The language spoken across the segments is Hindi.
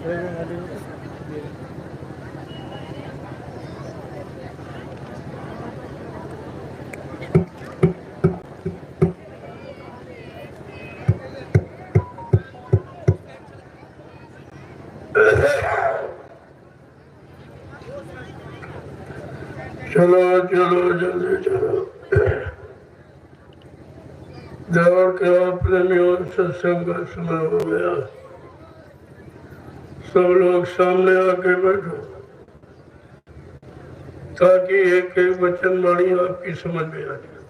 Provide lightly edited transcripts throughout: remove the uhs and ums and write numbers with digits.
चलो चलो जल्दी चलो। दौड़ के प्रेमियों सत्संग का समय हो गया। सब लोग सामने आके बैठो ताकि एक एक वचन वाणी आपकी समझ में आ जाए।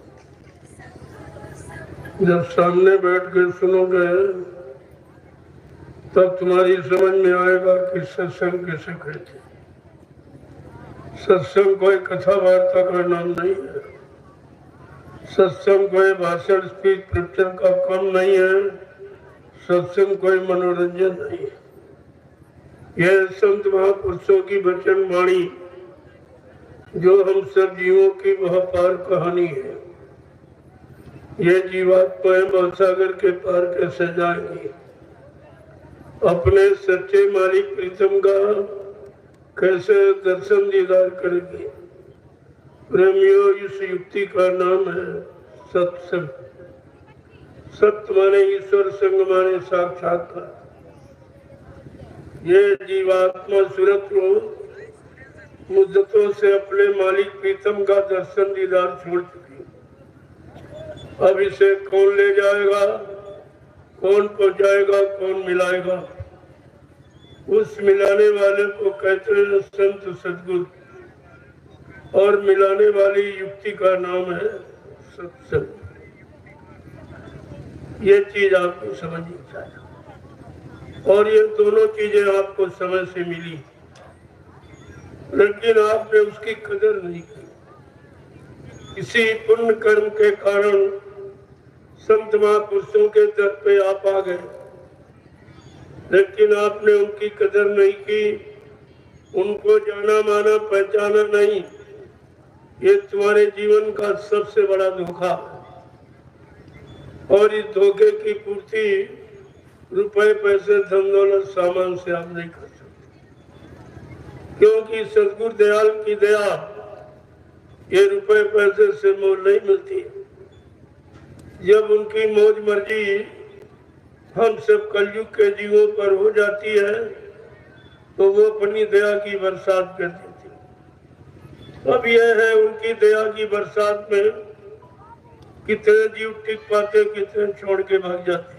जब सामने बैठ के सुनोगे तब तुम्हारी समझ में आएगा कि सत्संग किसे कहते। सत्संग कोई कथा वार्ता का नाम नहीं है। सत्संग कोई भाषण स्पीच प्रवचन का काम नहीं है। सत्संग कोई मनोरंजन नहीं है। यह संत महापुरुषों की वचन वाणी जो हम सब जीवों की वह पार कहानी है। ये जीवात्माएं महासागर के पार कैसे जाएंगी, अपने सच्चे मालिक प्रीतम का कैसे दर्शन दीदार करेंगी। प्रेमियों, इस युक्ति का नाम है सत्संग। सत्य माने ईश्वर, संग माने साक्षात्कार। ये जीवात्मा सूरत को मुद्दतों से अपने मालिक प्रीतम का दर्शन दीदार छोड़ चुकी। अब इसे कौन ले जाएगा, कौन पहुंचाएगा, कौन मिलाएगा? उस मिलाने वाले को कहते हैं संत सद्गुरु, और मिलाने वाली युक्ति का नाम है सत्संग। ये चीज आपको समझनी चाहिए, और ये दोनों चीजें आपको समय से मिली, लेकिन आपने उसकी कदर नहीं की। किसी पुण्य कर्म के कारण संत महापुरुषों के दर पे आप आ गए, लेकिन आपने उनकी कदर नहीं की, उनको जाना माना पहचाना नहीं। ये तुम्हारे जीवन का सबसे बड़ा धोखा, और इस धोखे की पूर्ति रुपए पैसे धन दौलत सामान से आप नहीं कर सकते, क्योंकि सद्गुरु दयाल की दया ये रुपए पैसे से मोल नहीं मिलती। जब उनकी मौज मर्जी हम सब कलयुग के जीवों पर हो जाती है तो वो अपनी दया की बरसात कर देती। अब यह है उनकी दया की बरसात में कितने जीव टिक पाते, कितने छोड़ के भाग जाते।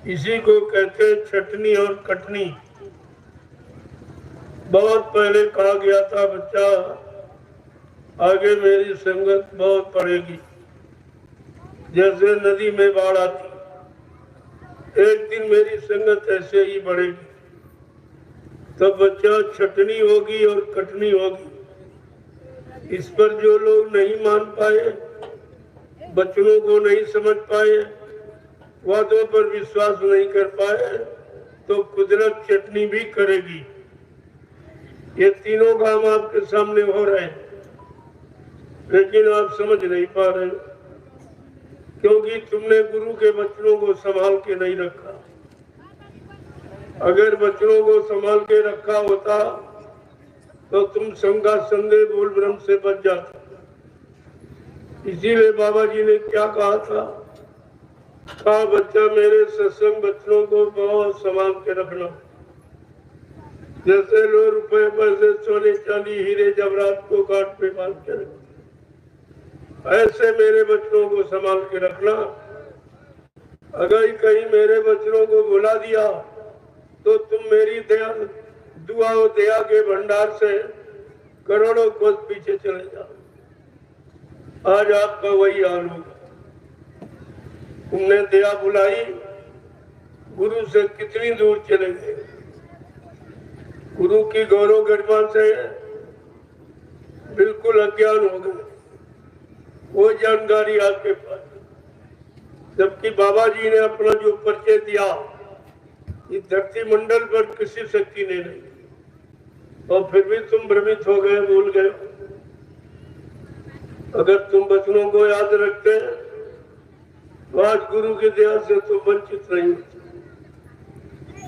इसी को कहते हैं छटनी और कटनी। बहुत पहले कहा गया था, बच्चा आगे मेरी संगत बहुत पड़ेगी, जैसे नदी में बाढ़ आती, एक दिन मेरी संगत ऐसे ही बढ़ेगी। तब बच्चा छटनी होगी और कटनी होगी। इस पर जो लोग नहीं मान पाए, बच्चों को नहीं समझ पाए, वादों पर विश्वास नहीं कर पाए, तो कुदरत चटनी भी करेगी। ये तीनों काम आपके सामने हो रहे हैं, लेकिन आप समझ नहीं पा रहे, क्योंकि तुमने गुरु के बच्चों को संभाल के नहीं रखा। अगर बच्चों को संभाल के रखा होता तो तुम शंका संदेह बोल भ्रम से बच जाते। इसीलिए बाबा जी ने क्या कहा था, कहा बच्चा मेरे सत्संग बच्चों को बहुत संभाल के रखना। जैसे लो रुपए पैसे सोने चांदी हीरे जवाहरात को काट पे बांध के रखो, ऐसे मेरे बच्चों को संभाल के रखना। अगर कहीं मेरे बच्चों को भुला दिया तो तुम मेरी दया दुआ और दया के भंडार से करोड़ों कोस पीछे चले जाओ। आज आपका वही हाल होगा। तुमने दया बुलाई, गुरु से कितनी दूर चले गए। गुरु की गौरव गरिमा से बिल्कुल अज्ञान हो गए, वो जानकारी आपके पास। जबकि बाबा जी ने अपना जो परिचय दिया, इस धरती मंडल पर किसी शक्ति ने नहीं, और फिर भी तुम भ्रमित हो गए, भूल गए। अगर तुम वचनों को याद रखते हैं तो आज गुरु की दया से तुम वंचित नहीं होते।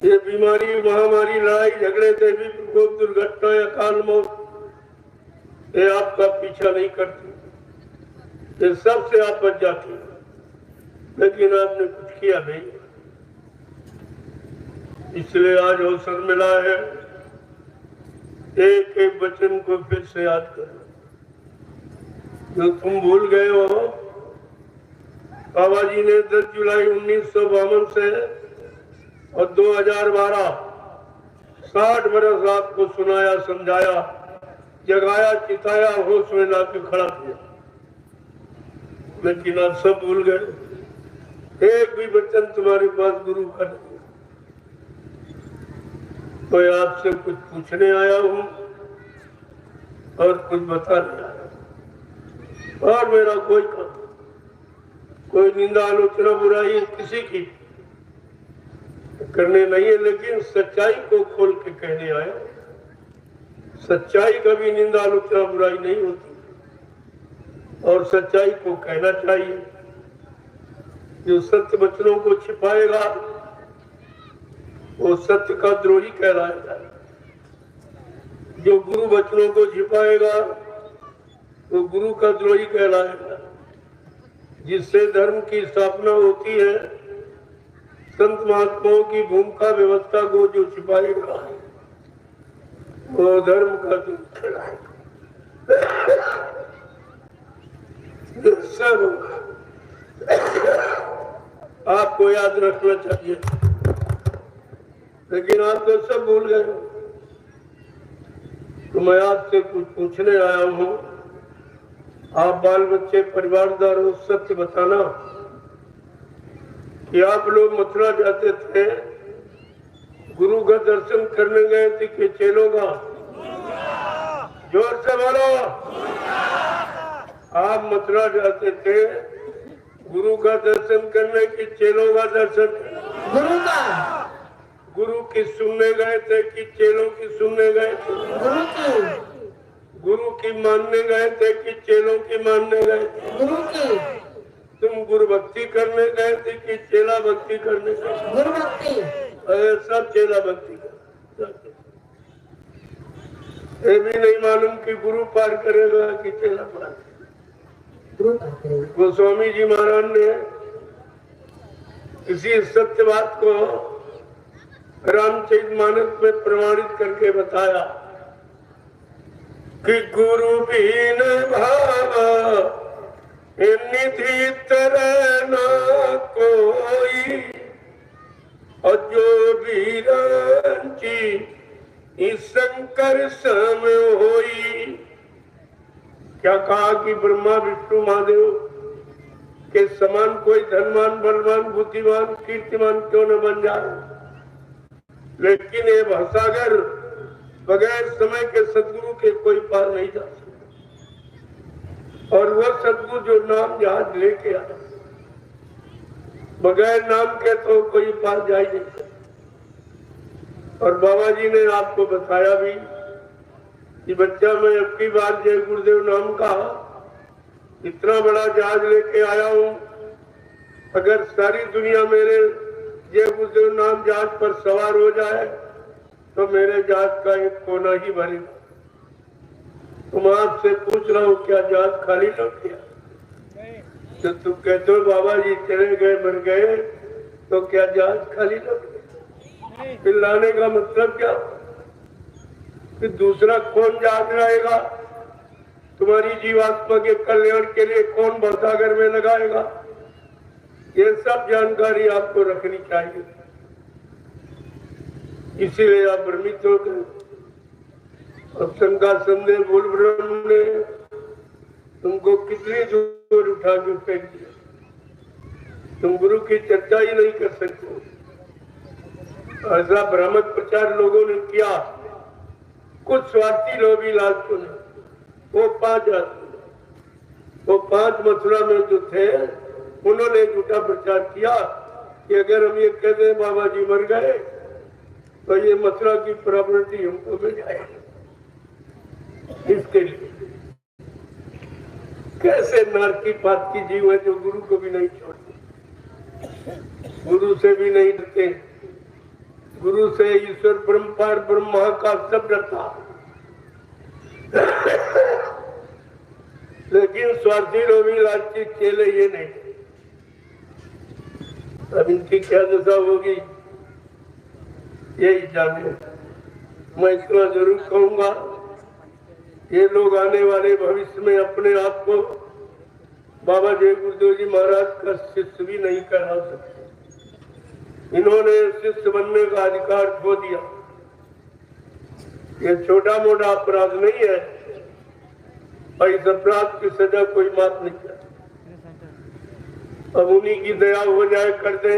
ये बीमारी, महामारी, लड़ाई झगड़े, दैवी प्रकोप, दुर्घटना या काल मौत, ये आपका पीछा नहीं करती, ये सब से आप बच जाते हैं, लेकिन आपने कुछ किया नहीं। इसलिए आज अवसर मिला है एक एक वचन को फिर से याद करो। जो तुम भूल गए हो, बाबा जी ने 10 जुलाई 1952 से और 2012 60 बरस आपको सुनाया, समझाया, जगाया, चिताया, होश में लाके खड़ा किया, लेकिन आप सब भूल गए। एक भी वचन तुम्हारे पास गुरु का नहीं। तो आपसे कुछ पूछने आया हूं और कुछ बताने आया, और मेरा कोई काम, कोई निंदा, आलोचना, बुराई किसी की करने नहीं है, लेकिन सच्चाई को खोल के कहने आया। सच्चाई कभी निंदा, आलोचना, बुराई नहीं होती, और सच्चाई को कहना चाहिए। जो सत्य वचनों को छिपाएगा वो सत्य का द्रोही कहलाएगा, जो गुरु वचनों को छिपाएगा वो गुरु का द्रोही कहलाएगा। जिससे धर्म की स्थापना होती है, संत महात्माओं की भूमिका व्यवस्था को जो छिपाएगा वो धर्म का द्रोही कहलाएगा। सब आपको याद रखना चाहिए, लेकिन आप तो सब भूल गए। तो मैं आपसे कुछ पूछने आया हूँ। आप बाल बच्चे परिवारदार हो, सत्य बताना कि आप लोग मथुरा जाते थे, गुरु का दर्शन करने गए थे कि चेलों का? जोर से बोलो। आप मथुरा जाते थे गुरु का दर्शन करने की चेलों का दर्शन? गुरु का। गुरु की सुनने गए थे कि चेलों की सुनने गए थे? गुरु की। गुरु की मानने गए थे कि चेलों की मानने गए थे? गुरु की। तुम गुरु भक्ति करने गए थे कि चेला भक्ति करने गए? गुरु भक्ति। सब चेला भक्ति करते, ये भी नहीं मालूम कि गुरु पार करेगा कि चेला पार। गोस्वामी जी महाराज ने इसी सत्य बात को रामचरितमानस में प्रमाणित करके बताया कि गुरु बिन भाव निधि तरह न कोई, और जो बीरांची इस शंकर सम होई। क्या कहा कि ब्रह्मा विष्णु महादेव के समान कोई धनवान, बलवान, बुद्धिमान, कीर्तिमान क्यों न बन जाए, लेकिन ये भवसागर बगैर समय के सदगुरु के कोई पार नहीं जा सकता। और वह सदगुरु जो नाम जहाज लेके आया, बगैर नाम के तो कोई पार जा ही नहीं सकता। और बाबा जी ने आपको बताया भी कि बच्चा, मैं अब की बार जय गुरुदेव नाम का इतना बड़ा जहाज लेके आया हूँ, अगर सारी दुनिया मेरे जय गुरुदेव नाम जहाज पर सवार हो जाए तो मेरे जहाज का एक कोना ही भरेगा। तुम आपसे पूछ रहा हूँ, क्या जहाज खाली लौट गया? तो तुम कहते हो बाबा जी चले गए, मर गए, तो क्या जहाज खाली लौट गया? फिर लाने का मतलब क्या? कि दूसरा कौन जहाज रहेगा? तुम्हारी जीवात्मा के कल्याण के लिए कौन भवसागर में लगाएगा? ये सब जानकारी आपको रखनी चाहिए। इसीलिए आप भ्रमित हो गए। अब शंका संदेह बोल ब्रह्म ने तुमको कितनी दूर उठा के फेंक दिया, तुम गुरु की चर्चा ही नहीं कर सकते। ऐसा भ्रामक प्रचार लोगों ने किया, कुछ स्वार्थी लोग भी लास्ट को नहीं। वो 5 आदमी, वो 5 मथुरा में जो थे, उन्होंने झूठा प्रचार किया कि अगर हम ये कह दें बाबा जी मर गए तो ये मथुरा की प्रॉपर्टी हमको मिल जाएगी। इसके लिए कैसे नारकी पात की जीव है जो गुरु को भी नहीं छोड़ते, गुरु से भी नहीं डरते, गुरु से ईश्वर ब्रह्म पर ब्रह्मा का सब डरता, लेकिन स्वार्थी लोभी लालची चेले ये नहीं। अब इनकी क्या दशा होगी यही जाने। मैं इतना जरूर कहूंगा, ये लोग आने वाले भविष्य में अपने आप को बाबा जय गुरुदेव जी महाराज का शिष्य भी नहीं करा सकते। इन्होंने शिष्य बनने का अधिकार खो दिया। ये छोटा मोटा अपराध नहीं है और इस अपराध की सजा कोई माफ नहीं कर। अब उन्हीं की दया हो जाए कर दे,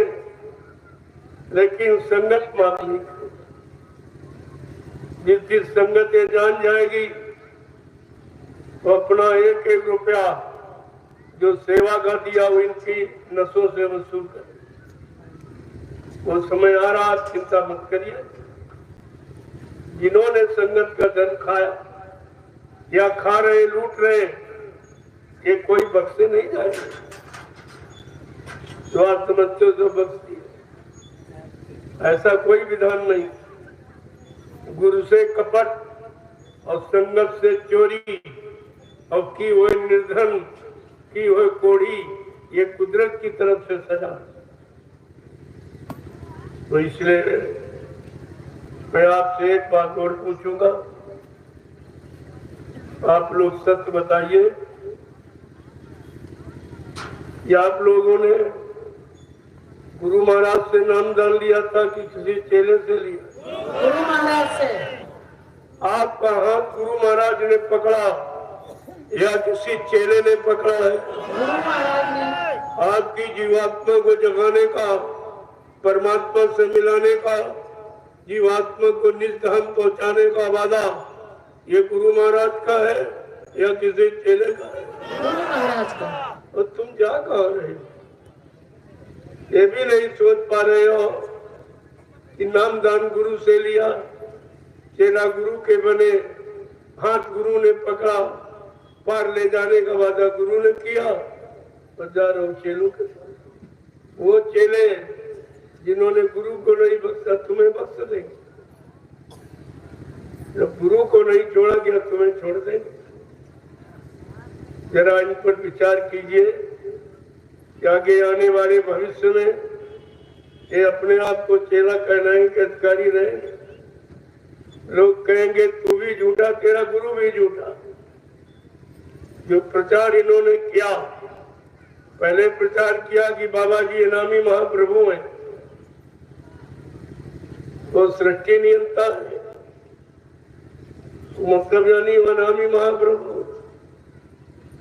लेकिन संगत माफ नहीं करे। जिस संगत ये जान जाएगी तो अपना एक एक रुपया जो सेवा का दिया वो इनकी नसों से वसूल करे। वो समय आ रहा, चिंता मत करिए। जिन्होंने संगत का धन खाया या खा रहे लूट रहे, ये कोई बख्शे नहीं जाएगा। जो आप समझते हो तो बख्शती है, ऐसा कोई विधान नहीं। गुरु से कपट और संगत से चोरी और की हुए निर्धन, की हुए कोढ़ी, ये कुदरत की तरफ से सजा। तो इसलिए मैं आपसे एक बात और पूछूंगा, आप लोग सत्य बताइए कि आप लोगों ने गुरु महाराज से नाम दान लिया था कि किसी चेले से लिया? गुरु महाराज से। आपका हाथ गुरु महाराज ने पकड़ा या किसी चेले ने पकड़ा है? गुरु महाराज ने। आपकी जीवात्मा को जगाने का, परमात्मा से मिलाने का, जीवात्मा को निज धाम पहुंचाने का वादा ये गुरु महाराज का है या किसी चेले का है? गुरु महाराज का। और तुम जा कहाँ रहे हो? ये भी नहीं सोच पा रहे हो कि नाम दान गुरु से लिया, चेला गुरु के बने, हाथ गुरु ने पकड़ा, पार ले जाने का वादा गुरु ने किया और जा रहे हो चेलों के साथ। वो चेले जिन्होंने गुरु को नहीं बख्शा तुम्हें बख्श देंगे। जब गुरु को नहीं छोड़ा गया तुम्हें छोड़ देंगे। जरा इन पर विचार कीजिए कि आगे आने वाले भविष्य में ये अपने आप को चेला कहलाएंगे के अधिकारी रहेंगे। लोग कहेंगे तू भी झूठा, तेरा गुरु भी झूठा। जो प्रचार इन्होंने किया, पहले प्रचार किया कि बाबा जी इनामी महाप्रभु हैं, वो सृष्टि नियंता है, मतलब यानी वो इनामी महाप्रभु,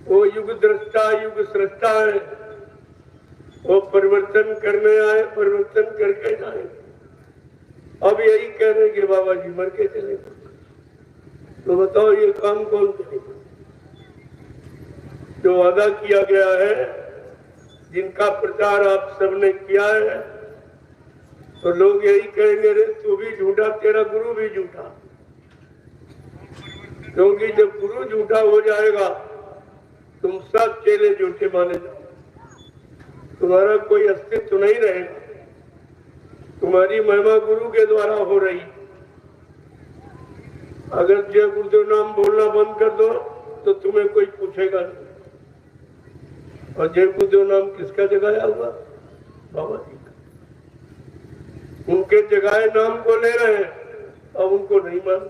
वो युग दृष्टा युग सृष्टा है। वो परिवर्तन करने आए, परिवर्तन करके जाए। अब यही कह रहे कि बाबा जी मर के चले, तो बताओ ये काम कौन करेगा? जो वादा किया गया है, जिनका प्रचार आप सबने किया है, तो लोग यही कहेंगे रे तू भी झूठा, तेरा गुरु भी झूठा। क्योंकि जब गुरु झूठा हो जाएगा तुम सब चेले झूठे माने जाओ, तुम्हारा कोई अस्तित्व नहीं रहेगा। तुम्हारी महिमा गुरु के द्वारा हो रही। अगर जय गुरुदेव नाम बोलना बंद कर दो तो तुम्हें कोई पूछेगा नहीं। और जय गुरुदेव नाम किसका जगाया हुआ? बाबा जी का। उनके जगाए नाम को ले रहे हैं, अब उनको नहीं मान।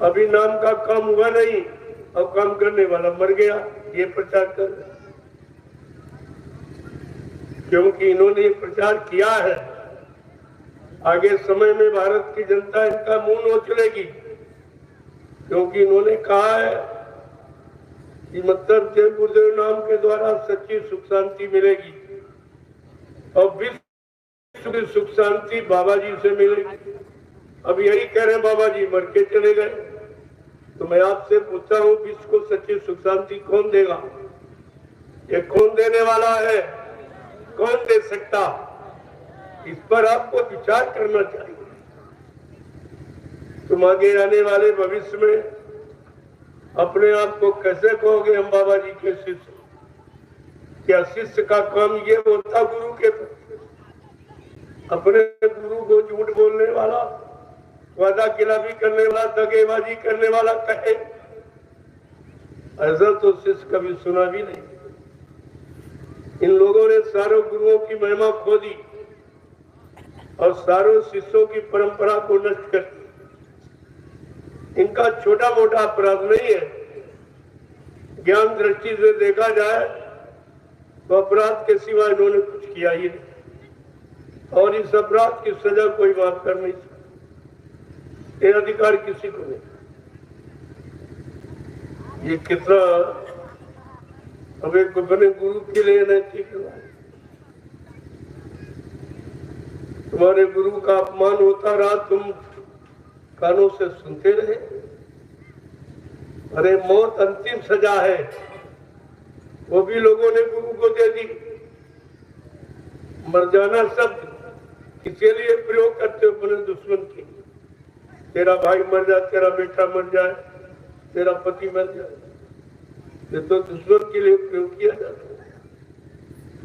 अभी नाम का काम हुआ नहीं, अब काम करने वाला मर गया, ये प्रचार कर रहे। क्योंकि इन्होंने ये प्रचार किया है, आगे समय में भारत की जनता इनका मुंह नोच लेगी। क्योंकि इन्होंने कहा है कि मतलब जय गुरुदेव नाम के द्वारा सच्ची सुख शांति मिलेगी और विश्व की सुख शांति बाबा जी से मिलेगी। अब यही कह रहे हैं बाबा जी मर के चले गए, तो मैं आपसे पूछता हूँ विश्व को सच्ची सुख शांति कौन देगा? ये कौन देने वाला है? कौन दे सकता? इस पर आपको विचार करना चाहिए। तुम आगे आने वाले भविष्य में अपने आप को कैसे कहोगे हम बाबा जी के शिष्य? क्या शिष्य का काम ये होता गुरु के? अपने गुरु को झूठ बोलने वाला, वादा खिलाफी करने वाला, दगेबाजी करने वाला कहे, ऐसा तो शिष्य कभी सुना भी नहीं। इन लोगों ने सारों गुरुओं की महिमा खो दी और सारों शिष्यों की परंपरा को नष्ट कर दिया। इनका छोटा मोटा अपराध नहीं है। ज्ञान दृष्टि से देखा जाए तो अपराध के सिवा इन्होंने कुछ किया ही नहीं, और इस अपराध की सजा कोई माफ कर नहीं सकता। ये अधिकार किसी को नहीं। ये कितना अब एक अपने गुरु के लिए नैतिक है। तुम्हारे गुरु का अपमान होता रहा, तुम कानों से सुनते रहे। अरे मौत अंतिम सजा है, वो भी लोगों ने गुरु को दे दी। मर जाना शब्द किसके लिए प्रयोग करते हो? अपने दुश्मन की। तेरा भाई मर जाए, तेरा बेटा मर जाए, तेरा पति मर जाए, ये तो दुश्मन के लिए प्रयोग किया जाता है।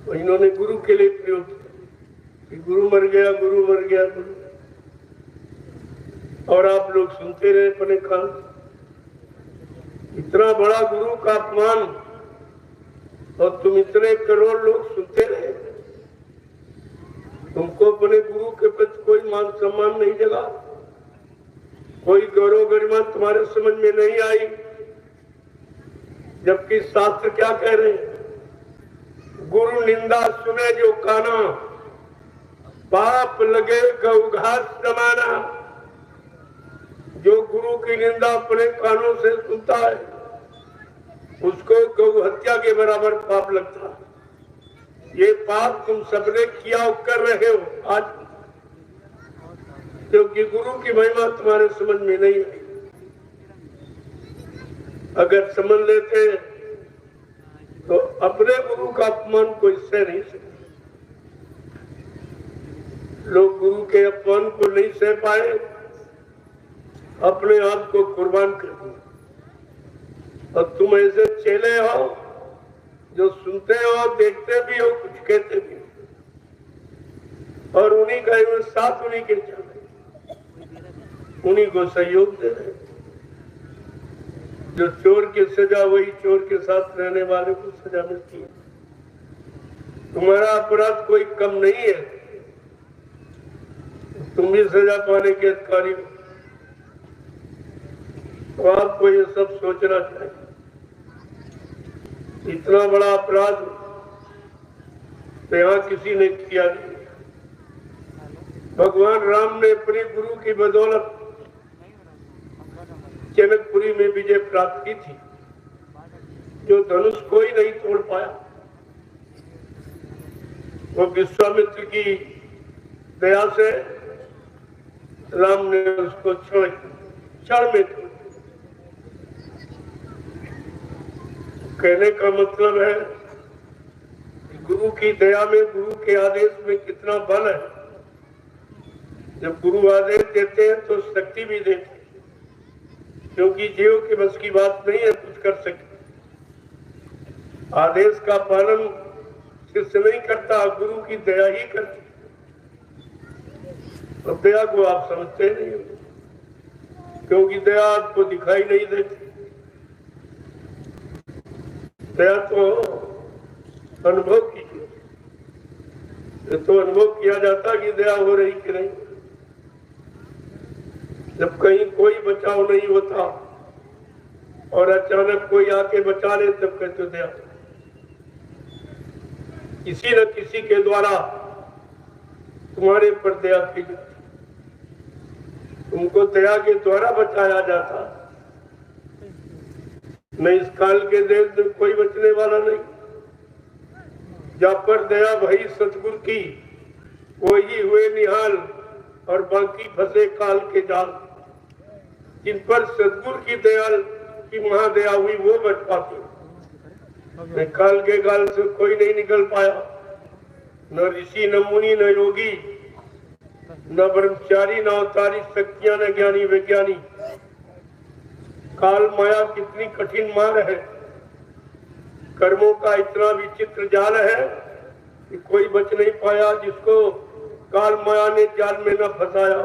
और इन्होंने गुरु के लिए प्रयोग किया कि गुरु मर गया, गुरु मर गया, गुरु। और आप लोग सुनते रहे अपने कान। इतना बड़ा गुरु का अपमान और तुम इतने करोड़ लोग सुनते रहे। तुमको अपने गुरु के प्रति कोई मान सम्मान नहीं जगा, कोई गौरव गरिमा तुम्हारे समझ में नहीं आई। जबकि शास्त्र क्या कह रहे हैं? गुरु निंदा सुने जो काना, पाप लगे गौ घास समाना। जो गुरु की निंदा अपने कानों से सुनता है उसको गौ हत्या के बराबर पाप लगता है। ये पाप तुम सबने किया और कर रहे हो आज, क्योंकि गुरु की महिमा तुम्हारे समझ में नहीं आई। अगर समझ लेते तो अपने गुरु का अपमान कोई सह नहीं सकता। लोग गुरु के अपमान को नहीं सह पाए, अपने आप को कुर्बान कर दिया। और तुम ऐसे चेले हो जो सुनते हो, देखते भी हो, कुछ कहते भी हो, और उन्हीं का साथ उन्हीं के चल रहे, उन्हीं को सहयोग दे रहे। जो चोर की सजा वही चोर के साथ रहने वाले को सजा मिलती है। तुम्हारा अपराध कोई कम नहीं है, तुम भी सजा पाने के अधिकारी हो। तो आपको ये सब सोचना चाहिए। इतना बड़ा अपराध तो यहाँ किसी ने किया नहीं। भगवान राम ने अपने गुरु की बदौलत जनकपुरी में विजय प्राप्त की थी, जो धनुष कोई नहीं तोड़ पाया। वो विश्वामित्र की दया से राम ने उसको क्षण में तोड़। कहने का मतलब है गुरु की दया में, गुरु के आदेश में कितना बल है। जब गुरु आदेश देते हैं तो शक्ति भी देते हैं, क्योंकि जीव के बस की बात नहीं है कुछ कर सके। आदेश का पालन शिष्य नहीं करता, गुरु की दया ही करती। तो दया को आप समझते नहीं हो, क्योंकि दया आपको दिखाई नहीं देती। दया तो अनुभव कीजिए, तो अनुभव किया जाता कि दया हो रही कि नहीं। जब कहीं कोई बचाव नहीं होता और अचानक कोई आके बचा ले, तब कहते दया। किसी न किसी के द्वारा तुम्हारे पर दया की जाती, तुमको दया के द्वारा बचाया जाता। न इस काल के देश में कोई बचने वाला नहीं। जहाँ पर दया भई सतगुरु की, वही हुए निहाल और बाकी फंसे काल के जाल। जिन पर सतगुरु की दयाल की महादया हुई वो बच पाते। काल के गाल से कोई नहीं निकल पाया, न ऋषि, न मुनि, न योगी, न ब्रह्मचारी, न अवतारी शक्तियां, न ज्ञानी विज्ञानी। काल माया कितनी कठिन मार है, कर्मों का इतना विचित्र जाल है कि कोई बच नहीं पाया। जिसको काल माया ने जाल में न फंसाया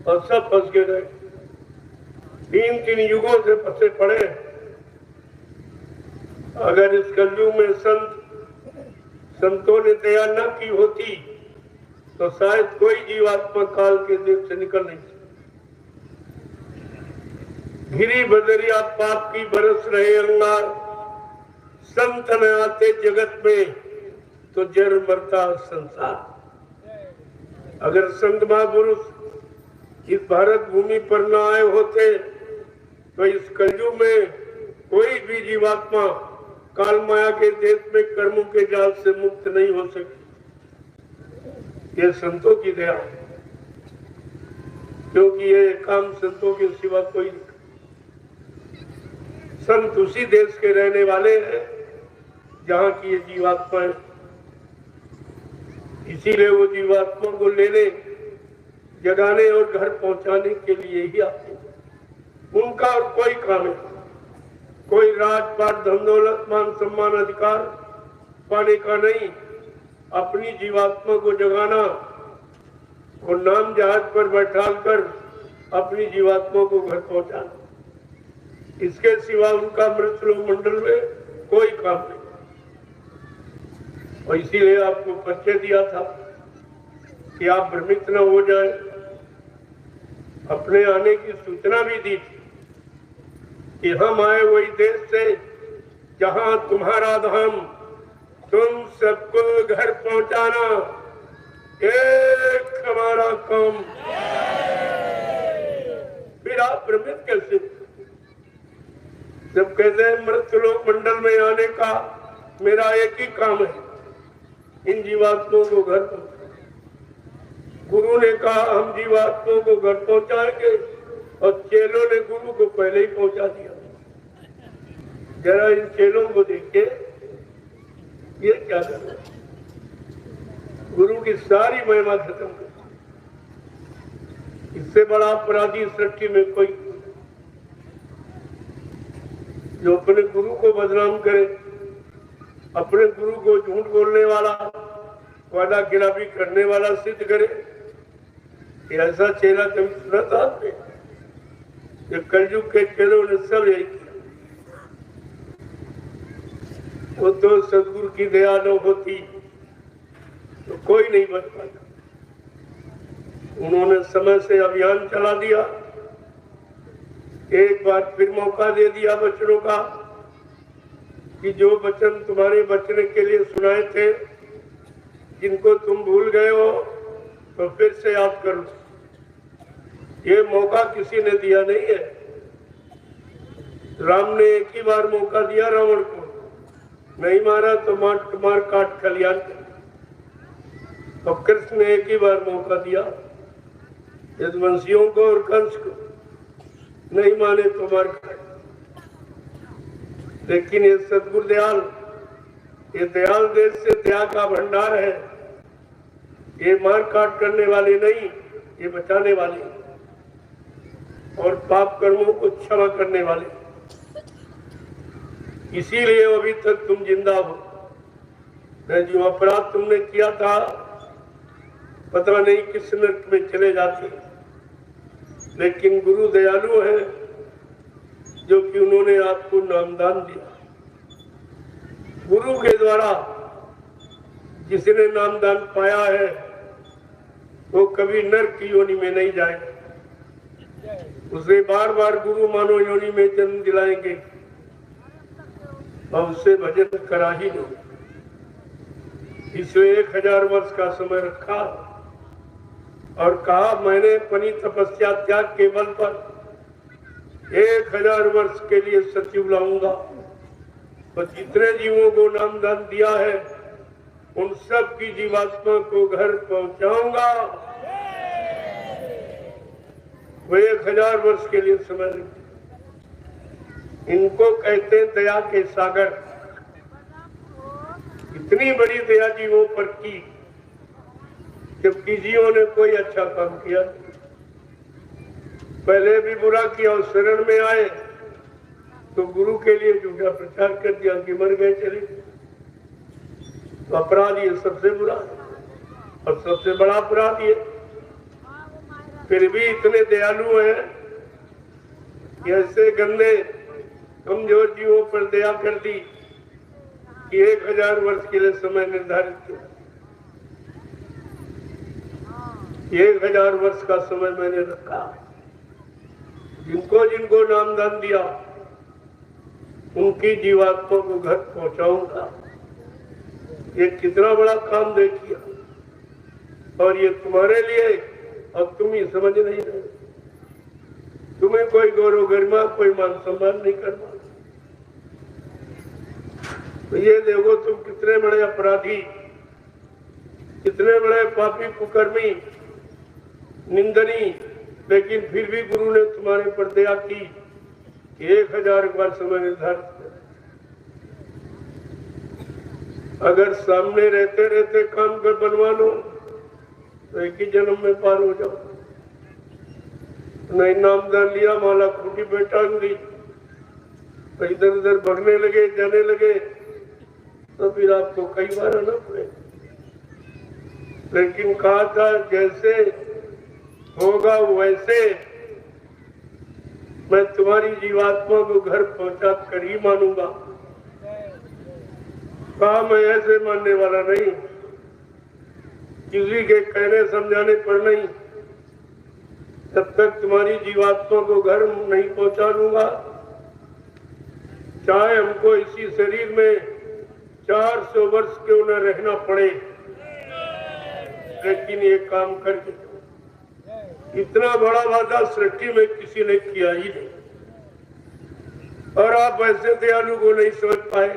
और सब फंस के रहे। 3 युगों से फंसे पड़े। अगर इस कलयुग में संतों ने दया न की होती तो शायद कोई जीवात्मा काल के देश से निकल नहीं सकता। गिरी बदरिया पाप की बरस रहे अंगार, संत न आते जगत में तो जर मरता संसार। अगर संत महापुरुष इस भारत भूमि पर न आए होते तो इस कलयुग में कोई भी जीवात्मा काल माया के देश में कर्मों के जाल से मुक्त नहीं हो सकती। ये संतों की दया, क्योंकि ये काम संतों के सिवा कोई नहीं। संत उसी देश के रहने वाले हैं जहाँ की ये जीवात्माएं, इसीलिए वो जीवात्मा को लेने, जगाने और घर पहुंचाने के लिए ही आते हैं। उनका और कोई काम है, कोई राजपाट, धन दौलत, मान सम्मान, अधिकार पाने का नहीं। अपनी जीवात्मा को जगाना और नाम जहाज पर बैठाकर अपनी जीवात्मा को घर पहुंचाना, इसके सिवा उनका मृतलोक मंडल में कोई काम नहीं। और इसीलिए आपको परिचय दिया था कि आप भ्रमित न हो जाए। अपने आने की सूचना भी दी थी कि हम आए वही देश से जहां तुम्हारा धाम, तुम सबको घर पहुंचाना एक हमारा काम। फिर आप भ्रमित कैसे? जब कहते हैं मृतलोक मंडल में आने का मेरा एक ही काम है, इन जीवात्माओं को घर पहुंचाना। गुरु ने कहा हम जीवात्माओं को घर पहुंचाएंगे और चेलों ने गुरु को पहले ही पहुंचा दिया। जरा इन चेलों को देखिए, ये क्या कर रहे हैं? गुरु की सारी महिमा खत्म कर, इससे बड़ा अपराधी सृष्टि में कोई जो अपने गुरु को बदनाम करे, अपने गुरु को झूठ बोलने वाला, वादा खिलाफी करने वाला सिद्ध करे। ऐसा चेला कभी सुना था आपने? ये कलयुग के चेलों ने सब यही किया। वो तो सदगुरु की दया न होती तो कोई नहीं बच पाता। उन्होंने समय से अभियान चला दिया, एक बार फिर मौका दे दिया बच्चों का कि जो वचन तुम्हारे बचने के लिए सुनाए थे, जिनको तुम भूल गए हो तो फिर से याद करो। ये मौका किसी ने दिया नहीं है। राम ने एक ही बार मौका दिया रावण को, नहीं मारा तो मार काट कल्याण कर। और कृष्ण ने एक ही बार मौका दिया यदुवंशियों को और कंस को, नहीं माने तो मार काट। लेकिन ये सदगुरु दयाल, ये दयाल देश से दया का भंडार है। ये मार काट करने वाले नहीं, ये बचाने वाले और पाप कर्मों को क्षमा करने वाले। इसीलिए अभी तक तुम जिंदा हो। जो अपराध तुमने किया था पता नहीं किस नरक में चले जाते, लेकिन गुरु दयालु है जो कि उन्होंने आपको नामदान दिया। गुरु के द्वारा जिसने नामदान पाया है वो कभी नरक की योनि में नहीं जाएगा। उसे बार बार गुरु मानो योनि में जन्म दिलाएंगे और उससे भजन करा ही नहीं। इसलिए 1000 वर्ष का समय रखा और कहा मैंने अपनी तपस्या त्याग के बल पर 1000 वर्ष के लिए सचिव लाऊंगा और जितने जीवों को नामदान दिया है उन सब की जीवात्मा को घर पहुंचाऊंगा। वो 1000 वर्ष के लिए समय रखते। इनको कहते हैं दया के सागर। इतनी बड़ी दया जीवों पर की जबकि जीवों ने कोई अच्छा काम किया, पहले भी बुरा किया और शरण में आए तो गुरु के लिए झूठा प्रचार कर दिया कि मर गए चले। तो अपराध ये सबसे बुरा है। और सबसे बड़ा अपराध ये, फिर भी इतने दयालु हैं कि ऐसे गंदे कमजोर जीवों पर दया कर दी कि 1000 वर्ष के लिए समय निर्धारित किया। 1000 वर्ष का समय मैंने रखा, जिनको जिनको नामदान दिया उनकी जीवात्मा को घर पहुंचाऊंगा। ये कितना बड़ा काम देखिए, और ये तुम्हारे लिए, और तुम ही समझ नहीं रहे। तुम्हें कोई गौरव गरिमा, कोई मान सम्मान नहीं करना। तो ये देखो तुम कितने बड़े अपराधी, कितने बड़े पापी कुकर्मी, निंदनी, लेकिन फिर भी गुरु ने तुम्हारे पर दया की। 1000 बार समय निर्धारित। अगर सामने रहते रहते काम कर बनवा लो तो एक ही जन्म में पार हो जाओ। नहीं नामदान लिया, माला खूटी पे टांग दी, तो इधर उधर भगने लगे, जाने लगे, तो फिर आपको कई बार आना पड़ेगा। लेकिन कहा था जैसे होगा वैसे मैं तुम्हारी जीवात्मा को घर पहुंचा कर ही मानूंगा। कहा मैं ऐसे मानने वाला नहीं, किसी के कहने समझाने पर नहीं। जब तक तुम्हारी जीवात्मा को घर नहीं पहुंचा लूंगा, चाहे हमको इसी शरीर में 400 वर्ष क्यों न रहना पड़े, लेकिन ये काम करके इतना बड़ा वादा सृष्टि में किसी ने किया ही नहीं। और आप ऐसे दयालु को नहीं समझ पाए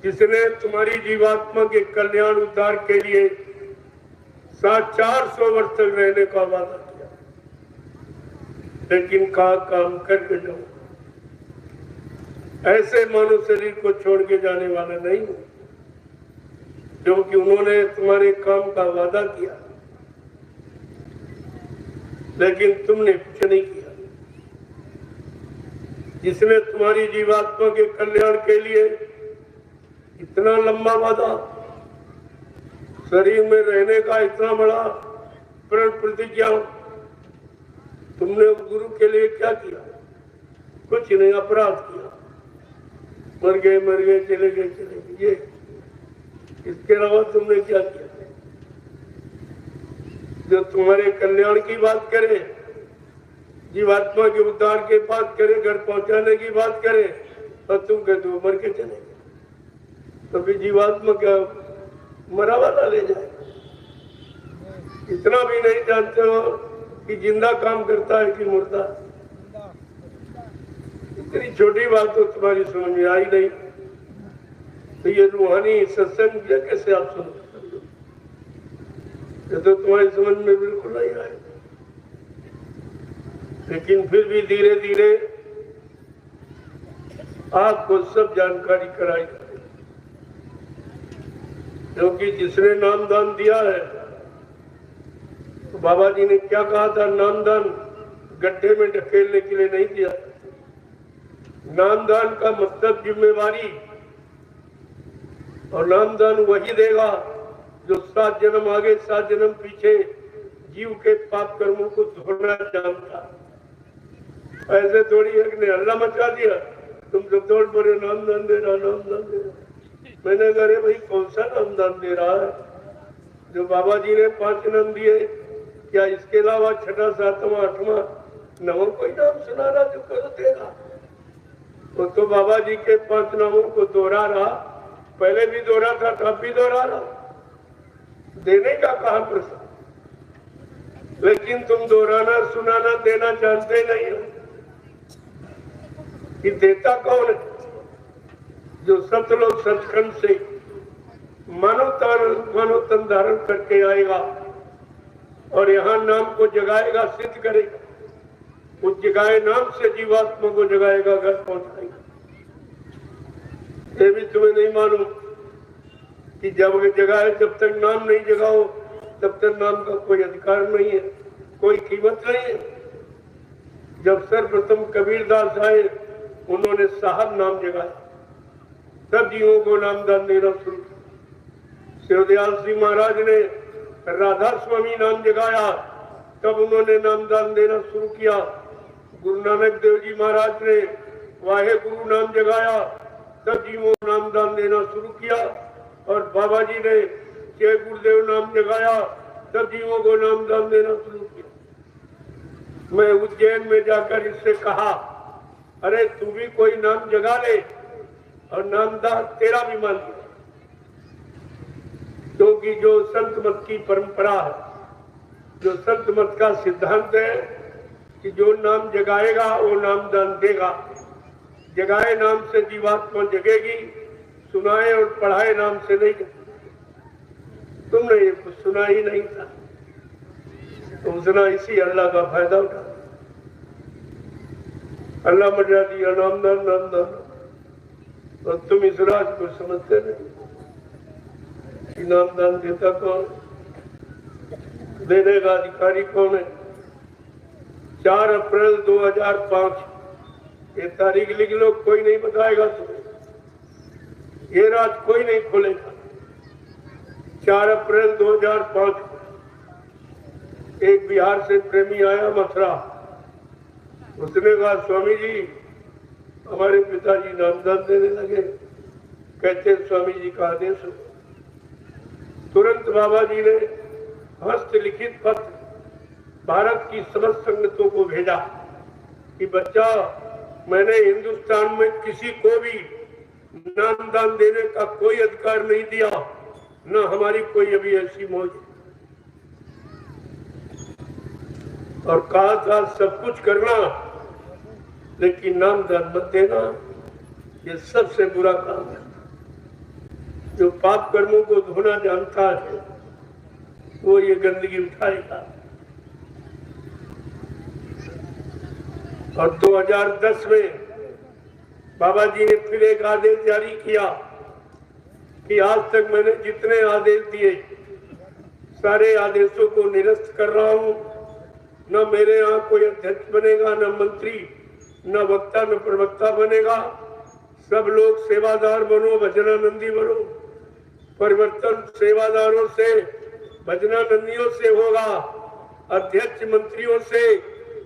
जिसने तुम्हारी जीवात्मा के कल्याण उद्धार के लिए 400 वर्ष तक रहने का वादा किया, लेकिन कहा काम करके जाओ। ऐसे मानव शरीर को छोड़ के जाने वाला नहीं हूं, क्योंकि उन्होंने तुम्हारे काम का वादा किया, लेकिन तुमने कुछ नहीं किया। जिसने तुम्हारी जीवात्मा के कल्याण के लिए इतना लंबा वादा, शरीर में रहने का इतना बड़ा प्रण प्रतिज्ञा, तुमने गुरु के लिए क्या किया? कुछ नहीं, अपराध किया। मर गए चले गए ये, इसके अलावा तुमने क्या किया? जो तुम्हारे कल्याण की बात करे, जीवात्मा के उद्धार की बात करे, घर पहुंचाने की बात करे, और तुम कहते हो मर के चले गए, तो फिर जीवात्मा क्या मरा वाला ले जाए? इतना भी नहीं जानते हो कि जिंदा काम करता है कि मुर्दा? इतनी छोटी बात तो तुम्हारी समझ में आई नहीं, तो ये रूहानी सत्संग किया कैसे आप सुन? ये तो तुम्हारी समझ में बिल्कुल नहीं आए। लेकिन फिर भी धीरे धीरे आपको सब जानकारी कराई, क्योंकि जिसने नामदान दिया है, तो बाबा जी ने क्या कहा था? नामदान गड्ढे में ढकेलने के लिए नहीं दिया। नामदान का मतलब जिम्मेवारी, और नामदान वही देगा जो 7 जन्म आगे 7 जन्म पीछे जीव के पाप कर्मों को धोना जानता। ऐसे थोड़ी एक ने हल्ला मचा दिया, तुम सब दौड़ पड़े नामदान दे रहा, नामदान दे रहा। मैंने कहा भाई कौन सा नामदान दे रहा है? जो बाबा जी ने 5 नाम दिए, क्या इसके अलावा 6, 7, 8वां 9 कोई नाम सुना रहा जो करो देगा? वो तो बाबा जी के 5 नामों को दोहरा रहा, पहले भी दोहरा था, तब भी दोहरा रहा। देने का कहा प्रश्न, लेकिन तुम दोहराना, सुनाना, देना जानते नहीं हो कि देता कौन है? जो सतलोक सचखंड से मानव तन धारण करके आएगा और यहाँ नाम को जगाएगा, सिद्ध करेगा, उस जगाए नाम से जीवात्मा को जगाएगा, घर पहुंचाएगा। ये भी तुम्हें नहीं मालूम कि जब जगाए, जब तक नाम नहीं जगाओ तब तक नाम का कोई अधिकार नहीं है, कोई कीमत नहीं है। जब सर्वप्रथम कबीरदास आए, उन्होंने साहब नाम जगाया, सब जीवों को नामदान देना शुरू किया। शिवदयाल सिंह महाराज ने राधा स्वामी नाम जगाया तब उन्होंने नामदान देना शुरू किया। गुरु नानक देव जी महाराज ने वाहे गुरु नाम जगाया तब जी वो नामदान देना शुरू किया। और बाबा जी ने जय गुरुदेव नाम जगाया तब जीवों को नामदान देना शुरू किया। मैं उज्जैन में जाकर इससे कहा, अरे तू भी कोई नाम जगा ले और नामदान तेरा भी मान लिया, क्योंकि जो संत मत की परंपरा है, जो संत मत का सिद्धांत है कि जो नाम जगाएगा वो नामदान देगा। जगाए नाम से जीवात्मा जगेगी, सुनाए और पढ़ाए नाम से नहीं। तुमने ये कुछ सुना ही नहीं था, तुम सुना इसी अल्लाह का फायदा उठा। अल्लाह मजा दिया नामदान नामदान, और तुम इस राज को समझते नहीं। नामदान देता कौन, देने का अधिकारी कौन है? 4 अप्रैल 2005 ये तारीख लिख लो, कोई नहीं बताएगा तुम्हें, ये राज कोई नहीं खोलेगा। 4 अप्रैल 2005 एक बिहार से प्रेमी आया मथुरा, उसने कहा स्वामी जी हमारे पिताजी नामदान देने लगे, कहते स्वामी जी का आदेश हो। तुरंत बाबा जी ने हस्तलिखित पत्र भारत की समस्त संगतों को भेजा कि बच्चा, मैंने हिंदुस्तान में किसी को भी नामदान देने का कोई अधिकार नहीं दिया, न हमारी कोई अभी ऐसी मौज। और कहा था सब कुछ करना लेकिन नामदान मत देना, ये सबसे बुरा काम है। जो पाप कर्मों को धोना जानता है वो ये गंदगी उठाएगा। और 2010 में बाबा जी ने फिर एक आदेश जारी किया कि आज तक मैंने जितने आदेश दिए सारे आदेशों को निरस्त कर रहा हूं। न मेरे यहाँ कोई अध्यक्ष बनेगा, न मंत्री, न वक्ता, न प्रवक्ता बनेगा। सब लोग सेवादार बनो, भजनानंदी बनो। परिवर्तन सेवादारों से, भजनानंदियों से होगा, अध्यक्ष मंत्रियों से,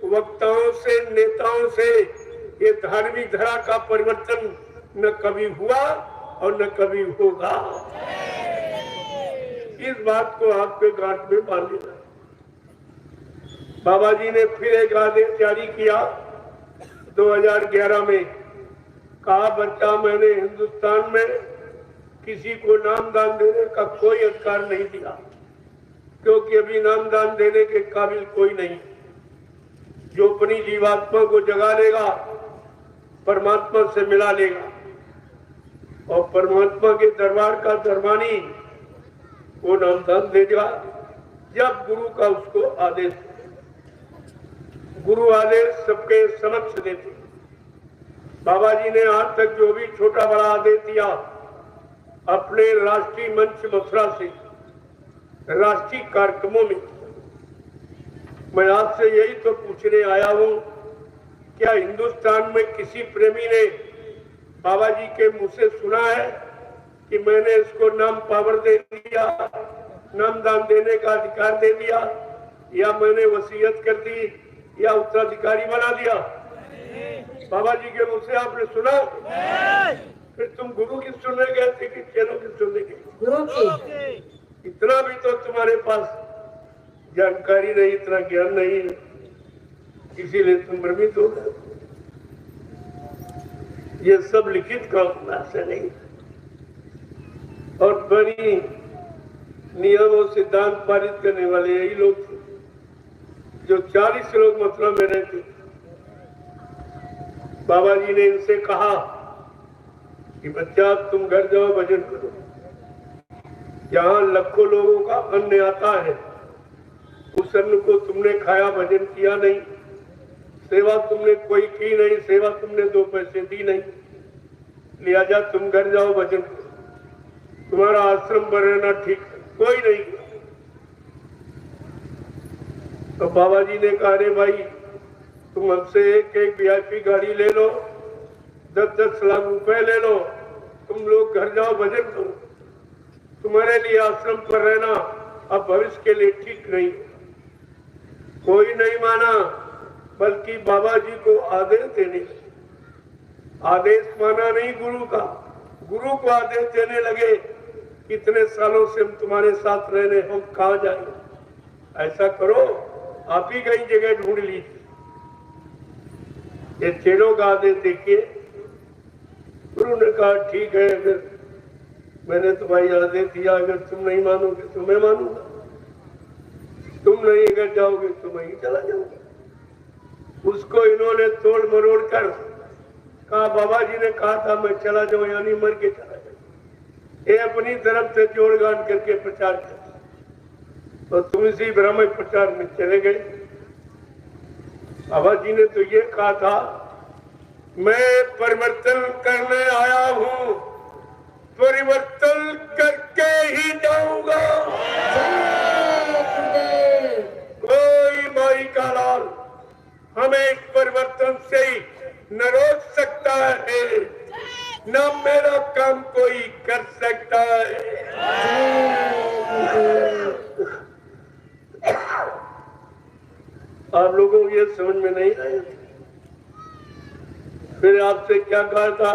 वक्ताओं से, नेताओं से ये धार्मिक धरा का परिवर्तन न कभी हुआ और न कभी होगा। इस बात को आपके गांठ में बांध लेना। बाबा जी ने फिर एक आदेश जारी किया 2011 में, कहा बच्चा मैंने हिंदुस्तान में किसी को नामदान देने का कोई अधिकार नहीं दिया, क्योंकि अभी नामदान देने के काबिल कोई नहीं। जो अपनी जीवात्मा को जगा लेगा परमात्मा से मिला लेगा, और परमात्मा के दरबार का दरबानी वो नामदान देगा जब गुरु का उसको आदेश। गुरु आदेश सबके समक्ष देते। बाबा जी ने आज तक जो भी छोटा बड़ा आदेश दिया अपने राष्ट्रीय मंच मथुरा से, राष्ट्रीय कार्यक्रमों में, मैं आपसे यही तो पूछने आया हूं, क्या हिंदुस्तान में किसी प्रेमी ने बाबा जी के मुंह से सुना है कि मैंने इसको नाम पावर दे दिया, नामदान देने का अधिकार दे दिया, या मैंने वसीयत कर दी, या उत्तराधिकारी बना दिया? बाबा जी के मुंह से आपने सुना? फिर तुम गुरु की सुनने गए थे कि चेलों की सुनने गए? गुरु की। इतना भी तो तुम्हारे पास जानकारी नहीं, इतना ज्ञान नहीं है, इसीलिए तुम भ्रमित हो गए। ये सब लिखित काम ऐसे नहीं, और बड़ी नियम और सिद्धांत पारित करने वाले यही लोग थे जो 40 लोग मथुरा में रहते। बाबा जी ने इनसे कहा कि बच्चा तुम घर जाओ, भजन करो। जहां लाखों लोगों का अन्न आता है उस अन्न को तुमने खाया, भजन किया नहीं, सेवा तुमने कोई की नहीं, सेवा तुमने 2 पैसे दी नहीं, लिहाजा तुम घर जाओ, भजन करो। तुम्हारा आश्रम पर रहना ठीक है, कोई नहीं। तो बाबा जी ने कहा अरे भाई तुम हमसे एक VIP गाड़ी ले लो, 10-10 लाख रुपए ले लो, तुम लोग घर जाओ, भजन करो। तुम्हारे लिए आश्रम पर रहना अब भविष्य के लिए ठीक नहीं। कोई नहीं माना, बल्कि बाबा जी को आदेश देने लगे। आदेश माना नहीं गुरु का, गुरु को आदेश देने लगे, कितने सालों से हम तुम्हारे साथ रह रहे, हम कहाँ जाएंगे, ऐसा करो आप ही कहीं जगह ढूंढ लीजिए। ये चेलों का आदेश देखिए। गुरु ने कहा ठीक है, अगर मैंने तुम्हारी आदेश दिया, अगर तुम नहीं मानोगे तो मैं मानूंगा, तुम नहीं अगर जाओगे तो मैं ही चला जाऊंगा। उसको इन्होंने तोड़ मरोड़ कर कहा, बाबा जी ने कहा था मैं चला जाऊं, यानी मर के चला जाऊं। ये अपनी तरफ से जोड़ गांठ करके प्रचार कर, तो तुम इसी भ्रम प्रचार में चले गए। बाबा जी ने तो ये कहा था, मैं परिवर्तन करने आया हूं, परिवर्तन करके ही जाऊंगा। कोई माई का लाल हमें इस परिवर्तन से ही न रोक सकता है, न मेरा काम कोई कर सकता है। आप लोगों को ये समझ में नहीं आया। फिर आपसे क्या कहा था,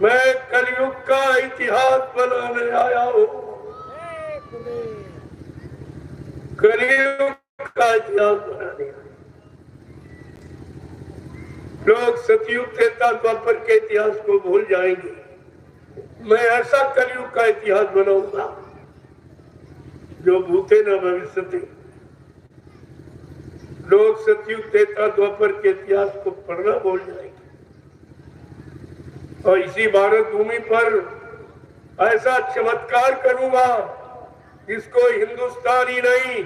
मैं कलयुग का इतिहास बनाने आया हूं। कलयुग का इतिहास बनाने आया। लोग सतयुग त्रेता द्वापर के इतिहास को भूल जाएंगे, मैं ऐसा कलयुग का इतिहास बनाऊंगा जो भूते न भविष्यति। लोग सतयुग त्रेता द्वापर के इतिहास को पढ़ना भूल जाएंगे, और इसी भारत भूमि पर ऐसा चमत्कार करूंगा जिसको हिंदुस्तान ही नहीं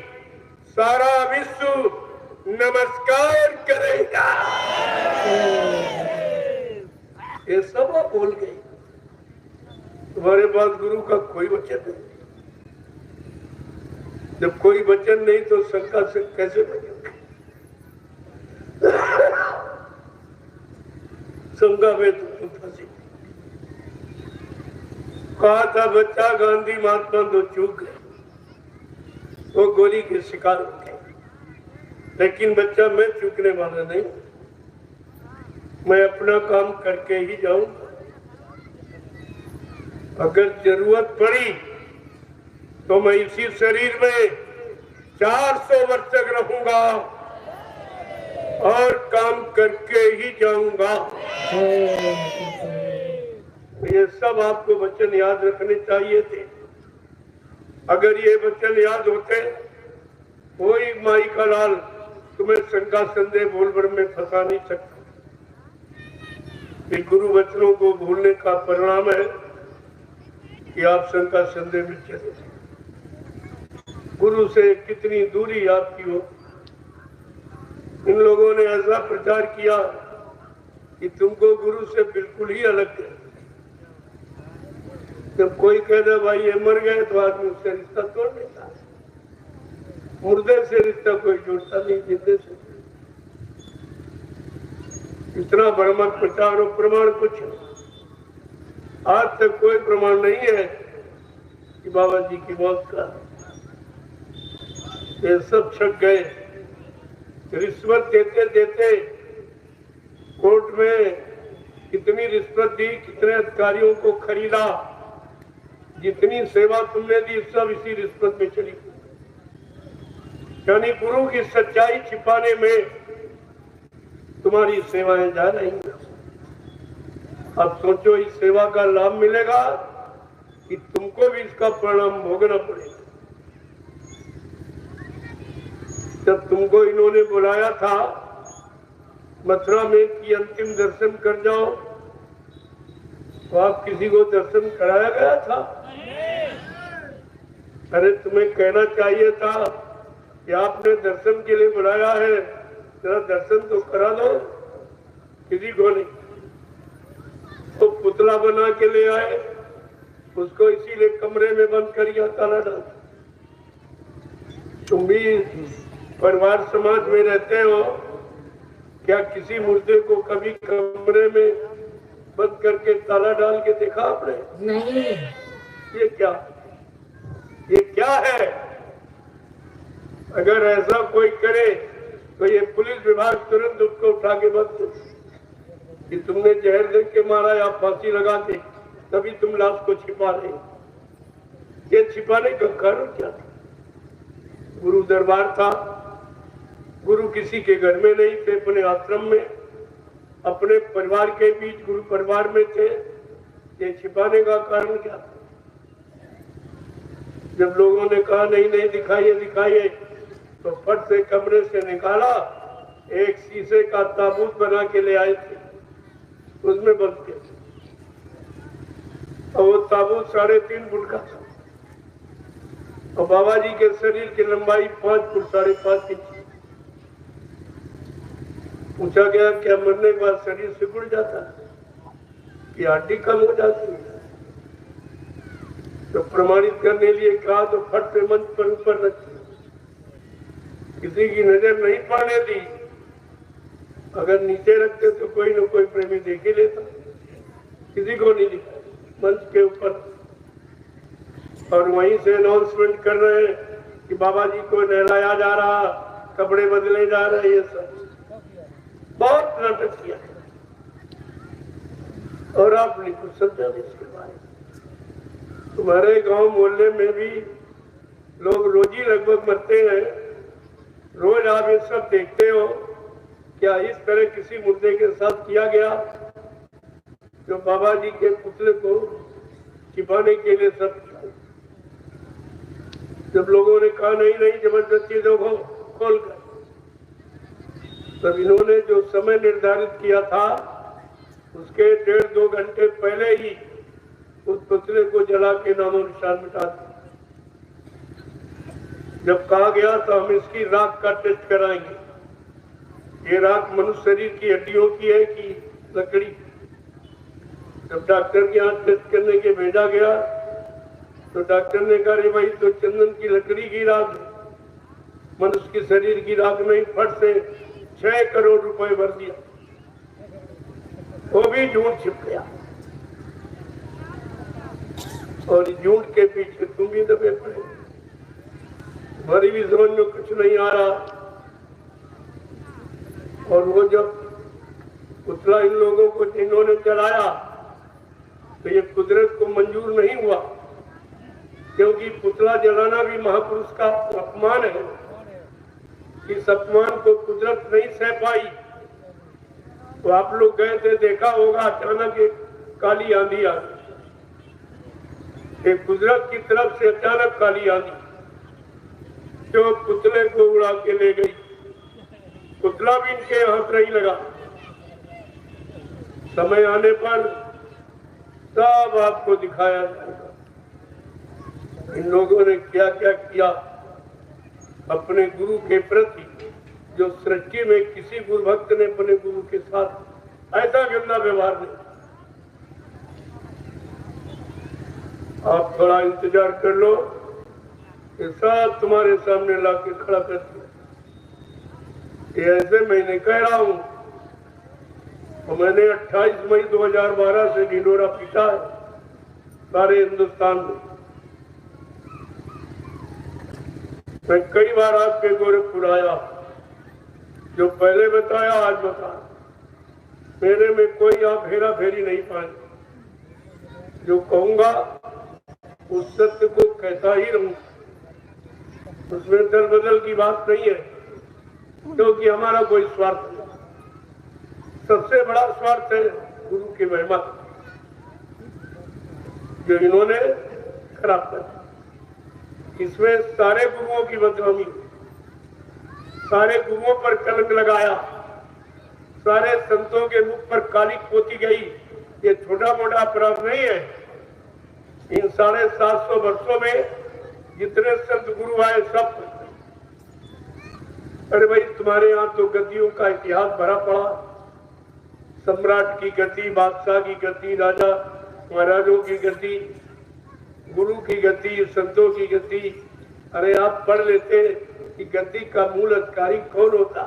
सारा विश्व नमस्कार करेगा। ये सब आप बोल गए। तुम्हारे पास गुरु का कोई वचन नहीं। जब कोई वचन नहीं तो शंका से कैसे बचोगे? शंका में तुम फंसे। कहा था बच्चा गांधी महात्मा तो चूक गए, वो गोली के शिकार हो गए, लेकिन बच्चा मैं चूकने वाला नहीं, मैं अपना काम करके ही जाऊंगा। अगर जरूरत पड़ी तो मैं इसी शरीर में 400 वर्ष तक रहूंगा और काम करके ही जाऊंगा। ये सब आपको वचन याद रखने चाहिए थे। अगर ये वचन याद होते, कोई माई का लाल तुम्हें शंका संदेह बोलभर में फंसा नहीं सकता। ये गुरु वचनों को भूलने का परिणाम है कि आप शंका संदेह में चले। गुरु से कितनी दूरी आपकी हो। इन लोगों ने ऐसा प्रचार किया कि तुमको गुरु से बिल्कुल ही अलग है। जब कोई कहता भाई ये मर गए तो आदमी उससे रिश्ता तोड़ देता है। मुर्दे से रिश्ता कोई जोड़ता नहीं, जिंदे से। इतना भ्रमक प्रचार और प्रमाण कुछ है। आज तक कोई प्रमाण नहीं है कि बाबा जी की मौत का। ये सब छक गए। रिश्वत देते देते कोर्ट में कितनी रिश्वत दी, कितने अधिकारियों को खरीदा, जितनी सेवा तुमने दी सब इसी रिश्वत में चली। यानी गुरु की सच्चाई छिपाने में तुम्हारी सेवाएं जा रही हैं। अब सोचो इस सेवा का लाभ मिलेगा कि तुमको भी इसका परिणाम भोगना पड़ेगा। जब तुमको इन्होंने बुलाया था मथुरा में कि अंतिम दर्शन कर जाओ, तो आप किसी को दर्शन कराया गया था? अरे तुम्हें कहना चाहिए था कि आपने दर्शन के लिए बुलाया है, जरा दर्शन तो करा दो। किसी को नहीं। तो पुतला बना के ले आए, उसको इसीलिए कमरे में बंद करिया, ताला डाल। तुम भी परिवार समाज में रहते हो, क्या किसी मुर्दे को कभी कमरे में बंद करके ताला डाल के देखा आपने? नहीं। ये क्या क्या है? अगर ऐसा कोई करे तो ये पुलिस विभाग तुरंत उसको उठा के बंद दो कि तुमने जहर दे के मारा या फांसी लगा के, तभी तुम लाश को छिपा रहे हो। ये छिपाने का कारण क्या था? गुरु दरबार था, गुरु किसी के घर में नहीं थे, अपने आश्रम में, अपने परिवार के बीच गुरु परिवार में थे। ये छिपाने का कारण क्या था? जब लोगों ने कहा नहीं नहीं दिखाइए दिखाइए, तो फट से कमरे से निकाला, एक शीशे का ताबूत बना के ले आए थे, उसमें बंद किया। और वो ताबूत 3.5 फुट का था और बाबा जी के शरीर की लंबाई 5 फुट 5.5 इंच। पूछा गया क्या मरने के बाद शरीर सिकुड़ जाता है कि हड्डी कम हो जाती है? तो प्रमाणित करने लिए कहा तो फट से मंच पर ऊपर रखी, किसी की नजर नहीं पड़ने दी। अगर नीचे रखते तो कोई न कोई प्रेमी देख ही लेता, किसी को नहीं दिखा। मंच के ऊपर और वहीं से अनाउंसमेंट कर रहे हैं कि बाबा जी को नहलाया जा रहा, कपड़े बदले जा रहे, ये सब बहुत नाटक किया और आपने कुछ समझा नहीं इसके बारे में। तुम्हारे गांव मोहल्ले में भी लोग रोज ही लगभग मरते हैं, रोज आप ये सब देखते हो। क्या इस तरह किसी मुद्दे के साथ किया गया जो बाबा जी के पुतले को छिपाने के लिए सब? जब लोगों ने कहा नहीं नहीं जबरदस्ती दो खोल कर, तब इन्होंने जो समय निर्धारित किया था उसके 1.5-2 घंटे पहले ही उस पुतले को जला के नामो निशान मिटा दिया। जब कहा गया तो हम इसकी राख का टेस्ट कराएंगे, ये राख मनुष्य शरीर की हड्डियों की है कि लकड़ी। जब डॉक्टर के यहाँ टेस्ट करने के भेजा गया तो डॉक्टर ने कहा रे भाई तो चंदन की लकड़ी की राख है, मनुष्य के शरीर की राख नहीं। फट से 6 करोड़ रुपए भर दिया, वो भी झूठ छिप गया और झूठ के पीछे तुम भी दबे पड़े। हमारी भी समझ में कुछ नहीं आ रहा। और वो जब पुतला इन लोगों को इन्होंने जलाया तो ये कुदरत को मंजूर नहीं हुआ, क्योंकि पुतला जलाना भी महापुरुष का अपमान है। इस अपमान को कुदरत नहीं सह पाई। तो आप लोग गए थे, देखा होगा, अचानक एक काली आंधी आ गई, एक कुदरत की तरफ से अचानक काली आंधी जो पुतले को उड़ा के ले गई। पुतला भी इनके हाथ नहीं लगा। समय आने पर सब आपको दिखाया जाएगा इन लोगों ने क्या क्या किया अपने गुरु के प्रति। जो सृष्टि में किसी गुरु भक्त ने अपने गुरु के साथ ऐसा गंदा व्यवहार नहीं। आप थोड़ा इंतजार कर लो, ये सब तुम्हारे सामने ला के खड़ा कर दिया। ये ऐसे मैंने कह रहा हूं, तो मैंने 28 मई 2012 से ढिंढोरा पीटा है सारे हिंदुस्तान में। मैं कई बार आपके गोरखपुर आया, जो पहले बताया आज बता, मेरे में कोई आप हेरा फेरी नहीं पाए। जो कहूंगा उस सत्य को कहता ही रहूं, उसमें दल बदल की बात नहीं है, क्योंकि हमारा कोई स्वार्थ नहीं। सबसे बड़ा स्वार्थ है गुरु की महिमा जो इन्होंने खराब कर दी। इसमें सारे गुरुओं की बदनामी, सारे गुरुओं पर कलंक लगाया, सारे संतों के मुख पर काली पोती गई। ये छोटा मोटा अपराध नहीं है। इन 750 वर्षों में जितने संत गुरु आए सब, अरे भाई तुम्हारे यहाँ तो गद्दियों का इतिहास भरा पड़ा। सम्राट की गद्दी, बादशाह की गद्दी, राजा महाराजों की गद्दी, गुरु की गद्दी, संतों की गद्दी। अरे आप पढ़ लेते कि गद्दी का मूल अधिकारी कौन होता,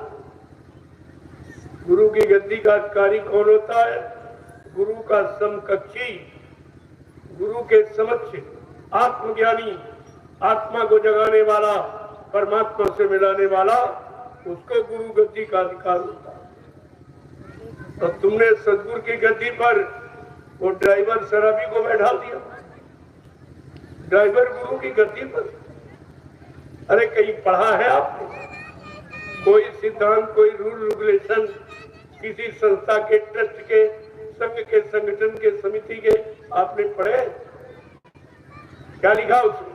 गुरु की गद्दी का अधिकारी कौन होता है? गुरु का समकक्षी, गुरु के समक्ष आत्मज्ञानी, आत्मा को जगाने वाला, परमात्मा से मिलाने वाला, उसको गुरु गद्दी का अधिकार होता है। तो तुमने सदगुरु की गद्दी पर वो ड्राइवर शराबी को बैठा दिया, ड्राइवर गुरु की गद्दी पर। अरे कहीं पढ़ा है आपने? कोई सिद्धांत, कोई रूल रेगुलेशन किसी संस्था के, ट्रस्ट के, संघ के, संगठन के, समिति के आपने पढ़े? क्या लिखा उसमें?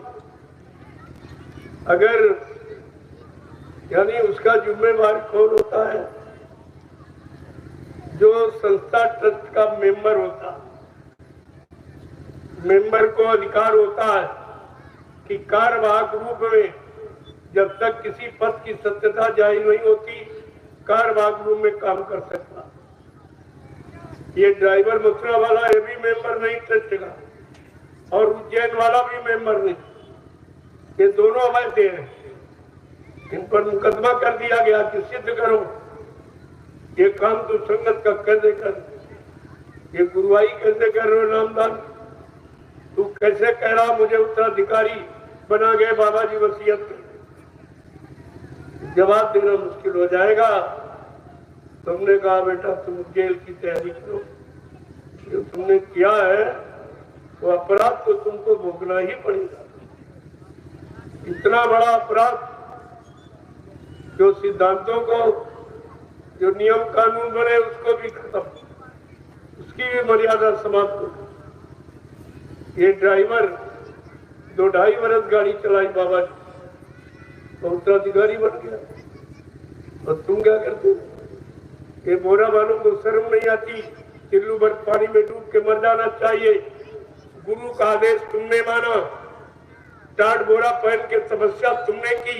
अगर यानी उसका जिम्मेवार कौन होता है? जो संस्था ट्रस्ट का मेंबर होता है। मेंबर को अधिकार होता है कि कार्यवाहक रूप में जब तक किसी पद की सत्यता जाहिर नहीं होती, कार्यवाहक रूप में काम कर सकता। ये ड्राइवर मथुरा वाला ये भी मेंबर नहीं ट्रस्ट का, और उज्जैन वाला भी मेंबर नहीं। ये दोनों अवैध हैं, इन पर मुकदमा कर दिया गया कि सिद्ध करो ये काम तो संगत का कैसे कर, ये गुरुवाई कैसे कर रहे हो नामदान? तू कैसे कह रहा मुझे उत्तराधिकारी बना गए बाबा जी वसीयत में? जवाब देना मुश्किल हो जाएगा। तुमने कहा बेटा तुम जेल की तैयारी करो, जो तुमने किया है वो अपराध तो तुमको भोगना ही पड़ेगा। इतना बड़ा अपराध जो सिद्धांतों को, जो नियम कानून बने उसको भी खत्म, उसकी भी मर्यादा समाप्त हो। ये ड्राइवर 2-2.5 वर्ष गाड़ी चलाई बाबा जी, तो उत्तराधिकारी बन गया। और तुम क्या करते? ये बोरा वालों को शर्म नहीं आती? चिल्लू भर पानी में डूब के मर जाना चाहिए। गुरु का आदेश तुमने माना, टाट बोरा पहन के तपस्या तुमने की,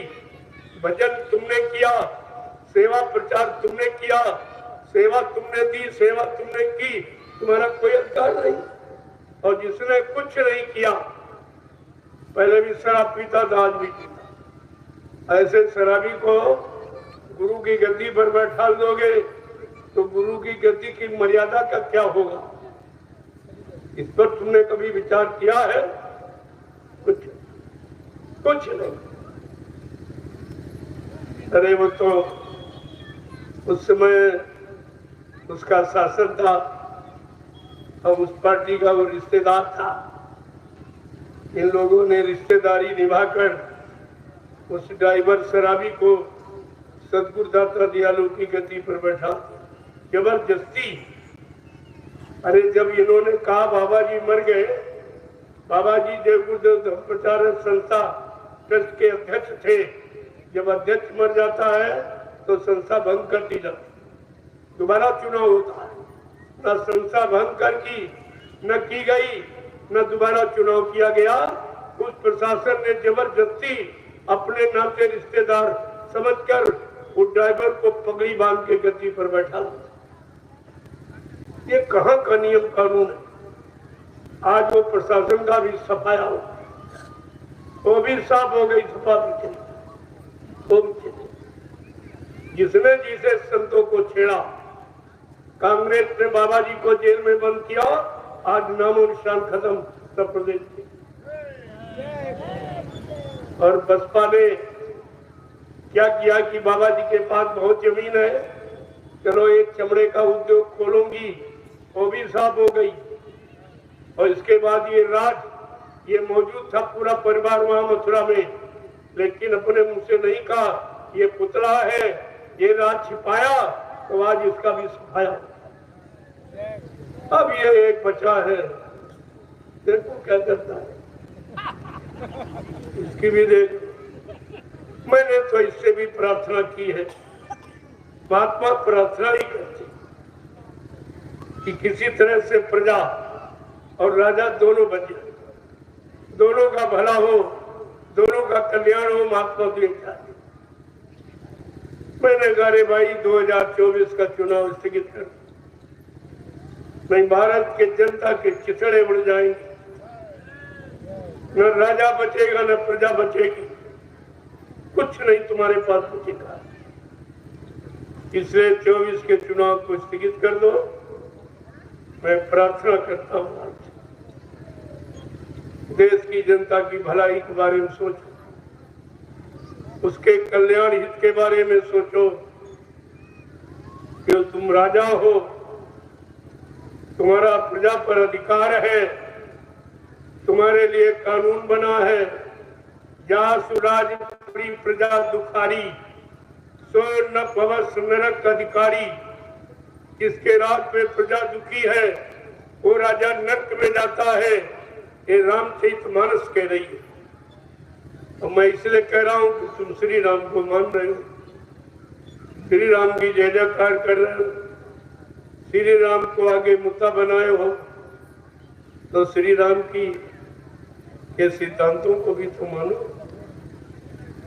भजन तुमने किया, सेवा प्रचार तुमने किया, सेवा तुमने दी, सेवा तुमने की, तुम्हारा कोई अधिकार नहीं। और जिसने कुछ नहीं किया, पहले भी शराब पीता था, आज भी पीता, ऐसे शराबी को गुरु की गद्दी पर बैठा दोगे तो गुरु की गद्दी की मर्यादा का क्या होगा? इस पर तुमने कभी विचार किया है? कुछ नहीं। अरे वो तो उस समय उसका शासन था, अब उस पार्टी का वो रिश्तेदार था। इन लोगों ने रिश्तेदारी निभाकर उस ड्राइवर शराबी को सदगुरु दाता दयालु की गद्दी पर बैठा, जबरदस्ती। अरे जब इन्होंने कहा बाबा जी मर गए, बाबा जी देव गुरुदेव धर्म प्रचारक संस्था ट्रस्ट के अध्यक्ष थे, जब अध्यक्ष मर जाता है तो संस्था भंग कर दी जाती, दोबारा चुनाव होता है। न संस्था भंग कर की गई, न दोबारा चुनाव किया गया। उस प्रशासन ने जबरदस्ती अपने नाते रिश्तेदार समझकर उस ड्राइवर को पगड़ी बांध के गद्दी पर बैठा। ये कहां का नियम कानून है? आज वो प्रशासन का भी सफाया हो, वो भी साफ हो गई, सफा भी चली। जिसने जिसे संतों को छेड़ा, कांग्रेस ने बाबा जी को जेल में बंद किया, आज नामो निशान खत्म उत्तर प्रदेश में। और बसपा ने क्या किया कि बाबा जी के पास बहुत जमीन है, चलो एक चमड़े का उद्योग खोलूंगी, वो भी साफ हो गई। और इसके बाद ये मौजूद था पूरा परिवार वहां मथुरा में, लेकिन अपने मुंह से नहीं कहा ये पुतला है, ये राज छिपाया, तो आज इसका भी सफाया। अब ये एक बचा है, देखो क्या करता है, इसकी भी देख। मैंने तो इससे भी प्रार्थना की है, महात्मा प्रार्थना ही करते कि किसी तरह से प्रजा और राजा दोनों बचे, दोनों का भला हो, दोनों का कल्याण हो। महात्मा तो एक चाहिए। मैंने कहा रे भाई 2024 का चुनाव स्थगित कर, नहीं भारत के जनता के चिथड़े उड़ जाएंगे, न राजा बचेगा न प्रजा बचेगी, कुछ नहीं तुम्हारे पास बचेगा। इसलिए 24 के चुनाव को स्थगित कर दो। मैं प्रार्थना करता हूँ देश की जनता की भलाई के बारे में सोचो, उसके कल्याण हित के बारे में सोचो कि तुम राजा हो, तुम्हारा प्रजा पर अधिकार है, तुम्हारे लिए कानून बना है। जहाँ सुराज पूरी प्रजा दुखारी, सो न भवस नरक अधिकारी। जिसके राज में प्रजा दुखी है वो राजा नरक में जाता है। ये रामचरितमानस कह रही है। और मैं इसलिए कह रहा हूँ कि तुम श्री राम को मान रहे हो, श्री राम की जय जयकार कर रहे हो, श्री राम को आगे मुद्दा बनाए हो, तो श्री राम की के सिद्धांतों को भी तो मानो।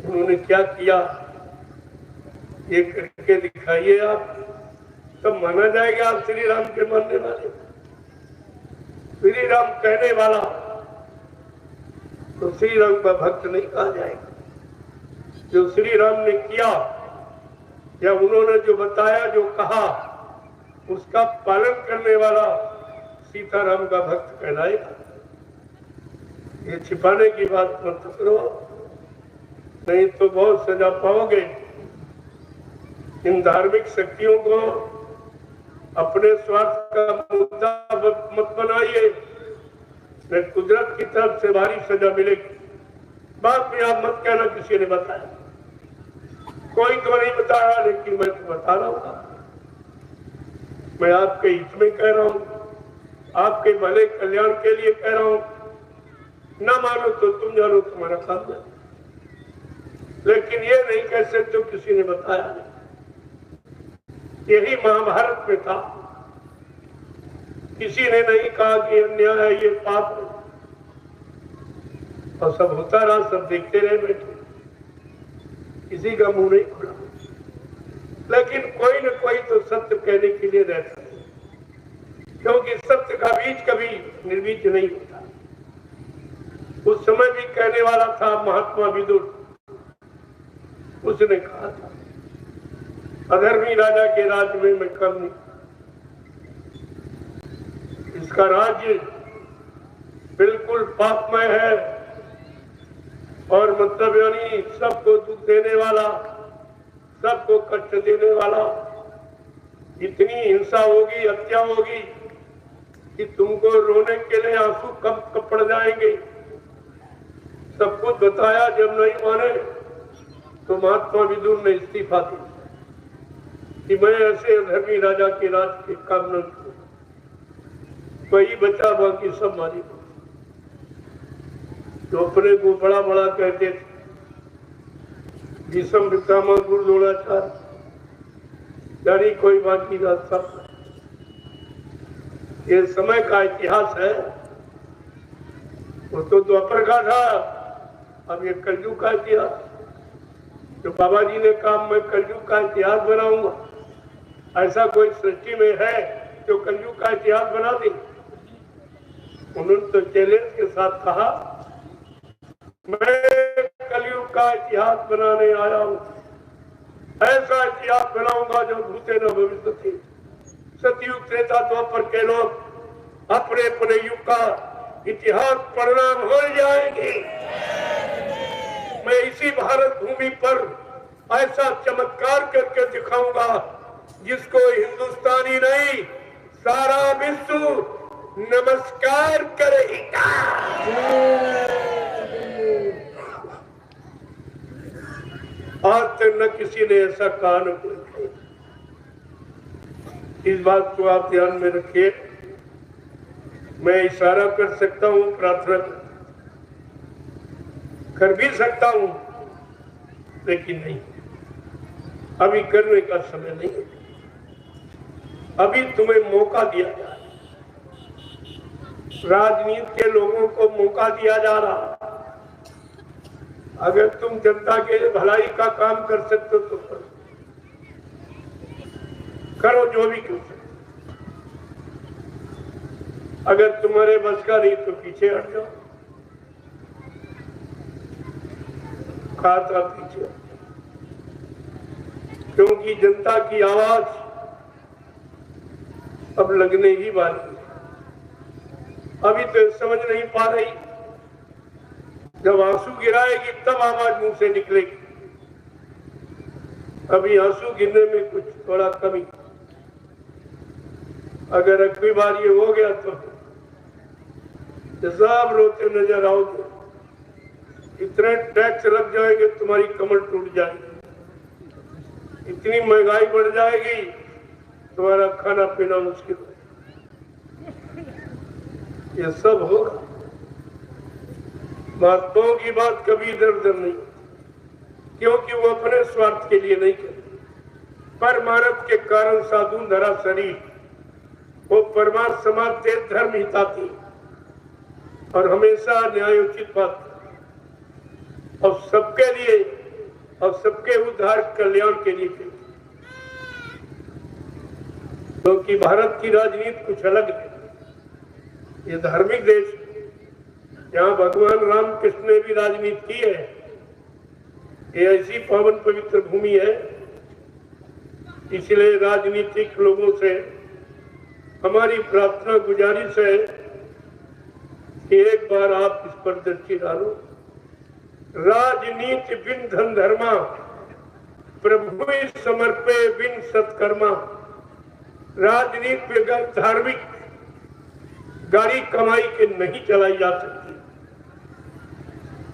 उन्होंने क्या किया ये करके दिखाइए आप, तब माना जाएगा आप श्री राम के मानने वाले। श्री राम कहने वाला तो श्री राम का भक्त नहीं कहा जाएगा। जो श्री राम ने किया या उन्होंने जो बताया, जो कहा, उसका पालन करने वाला सीताराम का भक्त कहलाएगा। ये छिपाने की बात मत करो, नहीं तो बहुत सजा पाओगे। इन धार्मिक शक्तियों को अपने स्वार्थ का मुद्दा मत बनाइए, नहीं कुदरत की तरफ से भारी सजा मिलेगी। बाद में आप मत कहना किसी ने बताया, कोई तो नहीं बताया, लेकिन मैं तो बता रहा हूँ। मैं आपके हित में कह रहा हूँ, आपके भले कल्याण के लिए कह रहा हूँ। ना मानो तो तुम जानो, तुम्हारा काम है, लेकिन ये नहीं कह सकते किसी ने बताया नहीं। यही महाभारत में था, किसी ने नहीं कहा कि अन्याय है, ये पाप है, और सब होता रहा, सब देखते रहे बैठे, किसी का मुंह नहीं खुला। लेकिन कोई न कोई तो सत्य कहने के लिए रहता है, क्योंकि सत्य का बीज कभी निर्बीज नहीं होता। उस समय भी कहने वाला था महात्मा विदुर, उसने कहा था अधर्मी राजा के राज्य में मैं कम नहीं, इसका राज्य बिल्कुल पापमय है, और मतलब यानी सबको दुख देने वाला, सबको कष्ट देने वाला। इतनी हिंसा होगी, हत्या होगी कि तुमको रोने के लिए आंसू कब पड़ जाएंगे। सब कुछ बताया, जब नहीं माने तो महात्मा विदुर ने इस्तीफा दिया कि मैं ऐसे अधर्मी राजा के राज के काम न करूं। वही बचा, बाकी सब मारी। जो अपने को बड़ा बड़ा कहते थे, भीष्म पितामह गुरु द्रोणाचार्य, यानी कोई बाकी रास्ता। ये समय का इतिहास है, वो तो द्वापर का था, अब ये कलयुग का इतिहास। जो बाबा जी ने कहा मैं कलयुग का इतिहास बनाऊंगा, ऐसा कोई सृष्टि में है जो कलयुग का इतिहास बना दे? उन्होंने तो चैलेंज के साथ कहा मैं कलयुग का इतिहास बनाने आया हूं, ऐसा इतिहास बनाऊंगा जो भूते न भविष्य थे। सतयुग त्रेता द्वापर के लोग अपने अपने युग का इतिहास पढ़ना भूल जाएंगे। मैं इसी भारत भूमि पर ऐसा चमत्कार करके दिखाऊंगा जिसको हिंदुस्तानी नहीं सारा विश्व नमस्कार करेगा। आज तक न किसी ने ऐसा कहा न कोई। इस बात को आप ध्यान में रखिए। मैं इशारा कर सकता हूं, प्रार्थना कर भी सकता हूं, लेकिन नहीं, अभी करने का समय नहीं है। अभी तुम्हें मौका दिया जा रहा है, राजनीति के लोगों को मौका दिया जा रहा है। अगर तुम जनता के भलाई का काम कर सकते हो तो करो, जो भी कर सकते। अगर तुम्हारे बस का नहीं तो पीछे हट जाओ, खाता पीछे, क्योंकि जनता की आवाज अब लगने ही वाली है। अभी तो समझ नहीं पा रही जब आंसू गिराएगी तब आवाज मुंह से निकलेगी। अभी आंसू गिरने में कुछ थोड़ा कमी। अगर अगली बार ये हो गया तो सब रोते नजर आओगे, इतने टैक्स लग जाएंगे तुम्हारी कमर टूट जाएगी, इतनी महंगाई बढ़ जाएगी तुम्हारा खाना पीना मुश्किल हो। ये सब होगा। महात्माओं की बात कभी इधर उधर नहीं, क्योंकि वो अपने स्वार्थ के लिए नहीं करते। परमानंद के कारण साधु धरा शरीर, वो परमार्थ समाज देश धर्म हिताती और हमेशा न्यायोचित बात और सबके लिए और सबके उद्धार कल्याण के लिए। क्योंकि भारत की राजनीति कुछ अलग है। ये धार्मिक देश है, यहाँ भगवान रामकृष्ण ने भी राजनीति की है। ये ऐसी पावन पवित्र भूमि है, इसलिए राजनीतिक लोगों से हमारी प्रार्थना गुजारिश है कि एक बार आप इस पर दृष्टि डालो। राजनीति बिन धन धर्मा, प्रभु समर्पे बिन सत्कर्मा। राजनीति में धार्मिक गाड़ी कमाई के नहीं चलाई जा सकती।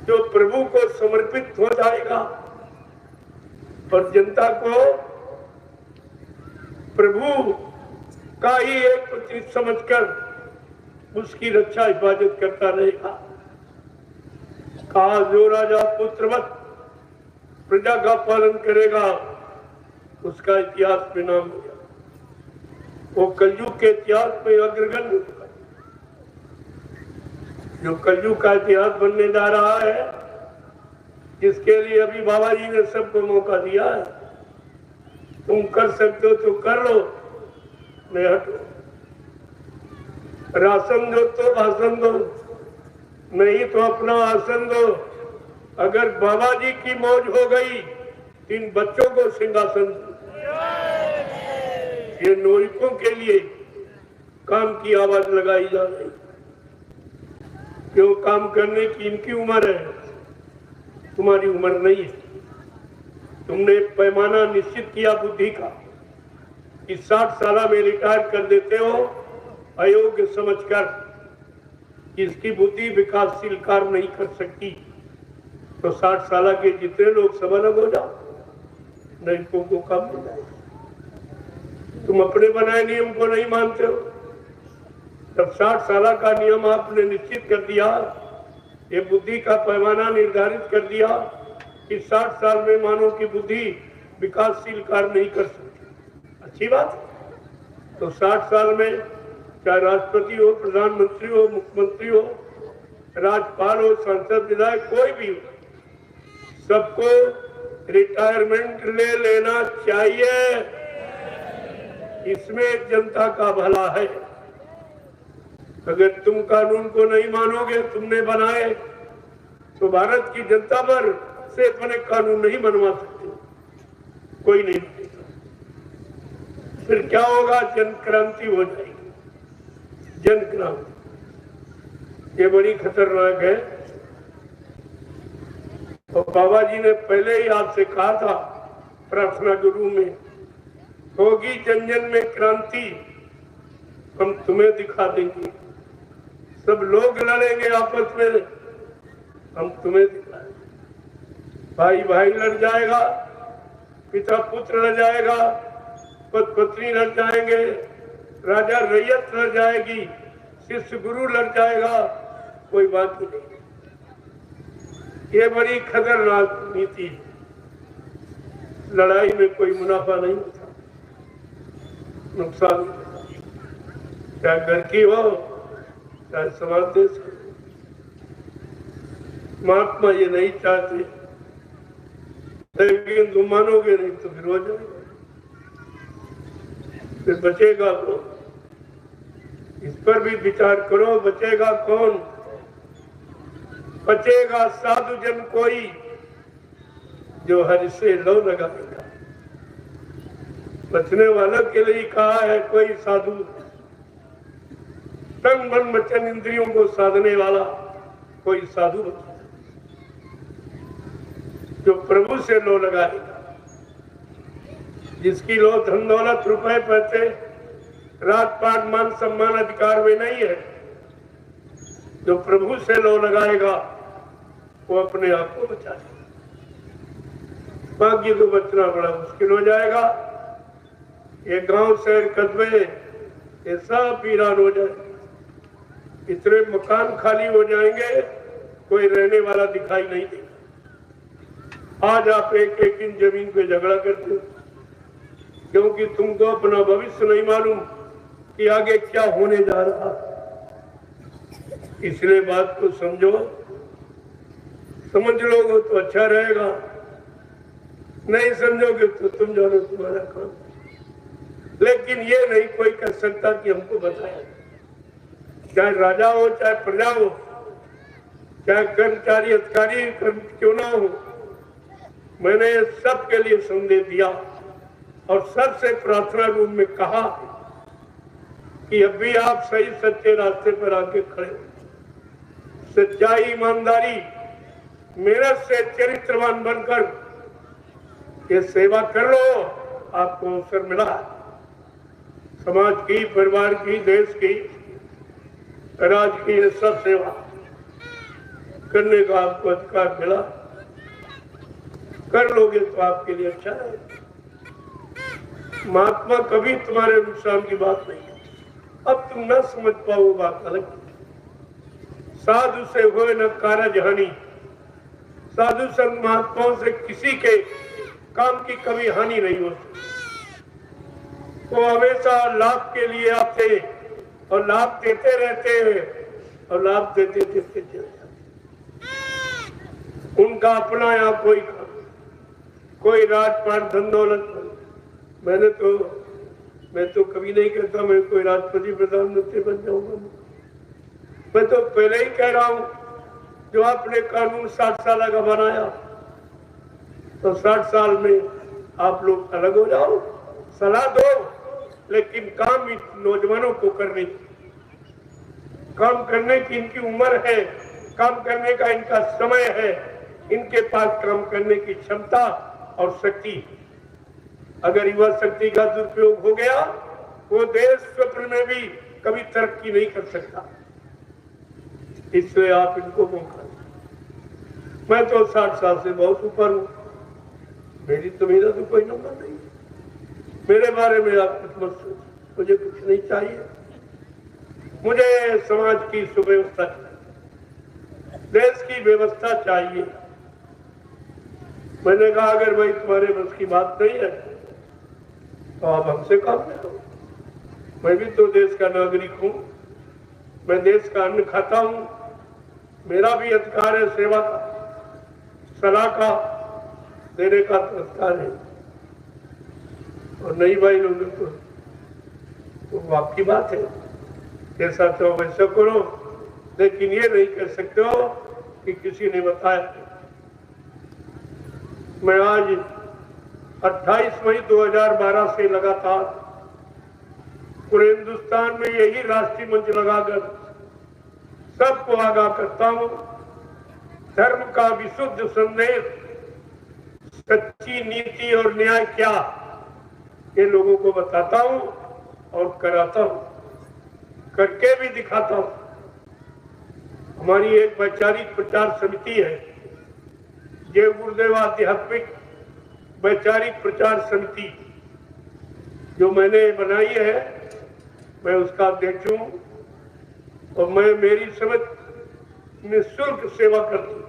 जो प्रभु को समर्पित हो जाएगा और जनता को प्रभु का ही एक प्रतिनिधि समझकर उसकी रक्षा हिफाजत करता रहेगा। कहा जो राजा पुत्रवत प्रजा का पालन करेगा उसका इतिहास में नाम होगा। वो कलयुग के इतिहास में अग्रगण्य होगा। जो कलयुग का इतिहास बनने जा रहा है, जिसके लिए अभी बाबा जी ने सबको मौका दिया है। तुम कर सकते हो तो कर लो, मैं हटो। राशन दो तो भाषण दो, नहीं तो अपना आसन दो। अगर बाबा जी की मौज हो गई, इन बच्चों को सिंहासन दो। ये नागरिकों के लिए काम की आवाज लगाई जा रही। क्यों काम करने की इनकी उम्र है, तुम्हारी उम्र नहीं है। तुमने पैमाना निश्चित किया बुद्धि का कि 60 साल में रिटायर कर देते हो, अयोग्य समझकर कि इसकी बुद्धि विकासशील कार्य नहीं कर सकती। तो 60 साल के जितने लोग सब अलग हो जाओ, नागरिकों को काम मिल जाए। तुम अपने बनाए नियम को नहीं मानते हो। तब 60 साल का नियम आपने निश्चित कर दिया, ये बुद्धि का पैमाना निर्धारित कर दिया कि 60 साल में मानव की बुद्धि विकासशील कार्य नहीं कर सकती। अच्छी बात है। तो 60 साल में चाहे राष्ट्रपति हो, प्रधानमंत्री हो, मुख्यमंत्री हो, राज्यपाल हो, सांसद, विधायक, कोई भी हो, सबको रिटायरमेंट ले लेना चाहिए। इसमें जनता का भला है। अगर तुम कानून को नहीं मानोगे, तुमने बनाए, तो भारत की जनता पर से अपने कानून नहीं बनवा सकते, कोई नहीं। फिर क्या होगा? जन क्रांति हो जाएगी। जन क्रांति ये बड़ी खतरनाक है। और बाबा जी ने पहले ही आपसे कहा था प्रार्थना गुरु में, होगी जन जन में क्रांति, हम तुम्हें दिखा देंगे। सब लोग लड़ेंगे आपस में, हम तुम्हें दिखाएंगे। भाई भाई लड़ जाएगा, पिता पुत्र लड़ जाएगा, पति पत्नी लड़ जाएंगे, राजा रैयत लड़ जाएगी, शिष्य गुरु लड़ जाएगा, कोई बात नहीं। ये बड़ी खतरनाक नीति है। लड़ाई में कोई मुनाफा नहीं होता, नुकसान होता। चाहे घर की हो, चाहे समाज देश की। महात्मा ये नहीं चाहते, लेकिन तुम मानोगे नहीं तो फिर हो जाएगा। फिर बचेगा कौन? इस पर भी विचार करो, बचेगा कौन? बचेगा साधु जन कोई, जो हरि से लो लगाएगा। बचने वालों के लिए कहा है कोई साधु, तन मन वचन इंद्रियों को साधने वाला कोई साधु बचे। जो प्रभु से लो लगाएगा, जिसकी लो धन दौलत रुपए पैसे रात पाट मान सम्मान अधिकार में नहीं है, जो प्रभु से लो लगाएगा वो अपने आप को बचाएगा। बाकी तो बचना बड़ा मुश्किल हो जाएगा। ये गांव शहर कस्बे ये सब वीरान हो जाए, इतने मकान खाली हो जाएंगे, कोई रहने वाला दिखाई नहीं देगा। आज आप एक एक इन जमीन पे झगड़ा करते हो क्योंकि तुमको अपना भविष्य नहीं मालूम कि आगे क्या होने जा रहा। इसलिए बात को समझो, समझ लोगे तो अच्छा रहेगा, नहीं समझोगे तो तुम जानो तुम्हारा काम। लेकिन ये नहीं कोई कर सकता कि हमको बताए, चाहे राजा हो चाहे प्रजा हो, चाहे कर्मचारी अधिकारी क्यों ना हो। मैंने सबके लिए संदेश दिया और सबसे प्रार्थना रूप में कहा कि अब भी आप सही सच्चे रास्ते पर आके खड़े, सच्चाई ईमानदारी मेहनत से चरित्रवान बनकर ये सेवा कर लो। आपको अवसर मिला समाज की, परिवार की, देश की, राज्य की ये सब सेवा करने का आपको अधिकार मिला, कर लोगे तो आपके लिए अच्छा है। महात्मा कभी तुम्हारे नुकसान की बात नहीं है। अब तुम न समझ पाओ बात अलग। साधु से होए न कारज हानि, साधु संत महात्माओं से किसी के काम की कभी हानि नहीं होती। वो हमेशा लाभ के लिए आते और लाभ देते रहते हैं और लाभ देते देते चले जाते। उनका अपना यहाँ कोई राजपाट धन दौलत। मैं तो कभी नहीं कहता मैं कोई राष्ट्रपति प्रधानमंत्री बन जाऊंगा। मैं तो पहले ही कह रहा हूं, जो आपने कानून 60 साल का बनाया तो 60 साल में आप लोग अलग हो जाओ, सलाह दो, लेकिन काम नौजवानों को करने की, काम करने की इनकी उम्र है, काम करने का इनका समय है, इनके पास काम करने की क्षमता और शक्ति। अगर युवा शक्ति का दुरुपयोग हो गया, वो देश स्वप्न में भी कभी तरक्की नहीं कर सकता। इसलिए आप इनको मौका दें। मैं तो 60 साल से बहुत ऊपर हूं, मेरा तो कोई नंबर नहीं है। मेरे बारे में आप कुछ मत सोचो, मुझे कुछ नहीं चाहिए। मुझे समाज की सुव्यवस्था चाहिए, देश की व्यवस्था चाहिए। मैंने कहा अगर भाई तुम्हारे बस की बात नहीं है तो आप हमसे काम करो। मैं भी तो देश का नागरिक हूं, मैं देश का अन्न खाता हूं, मेरा भी अधिकार है सेवा का, सलाह का, देने का अधिकार है। और नहीं भाई लोग तो आपकी बात है, जैसा चाहो वैसा करो, लेकिन ये नहीं कह सकते हो कि किसी ने बताया। मैं आज 28 मई 2012 से लगातार पूरे हिंदुस्तान में यही राष्ट्रीय मंच लगाकर सबको आगाह करता हूं। धर्म का विशुद्ध संदेश, सच्ची नीति और न्याय क्या, ये लोगों को बताता हूं और कराता हूं, करके भी दिखाता हूं। हमारी एक वैचारिक प्रचार समिति है, जय गुरुदेव आध्यात्मिक वैचारिक प्रचार समिति, जो मैंने बनाई है, मैं उसका अध्यक्ष हूं और मैं मेरी समझ निःशुल्क सेवा करती हूं।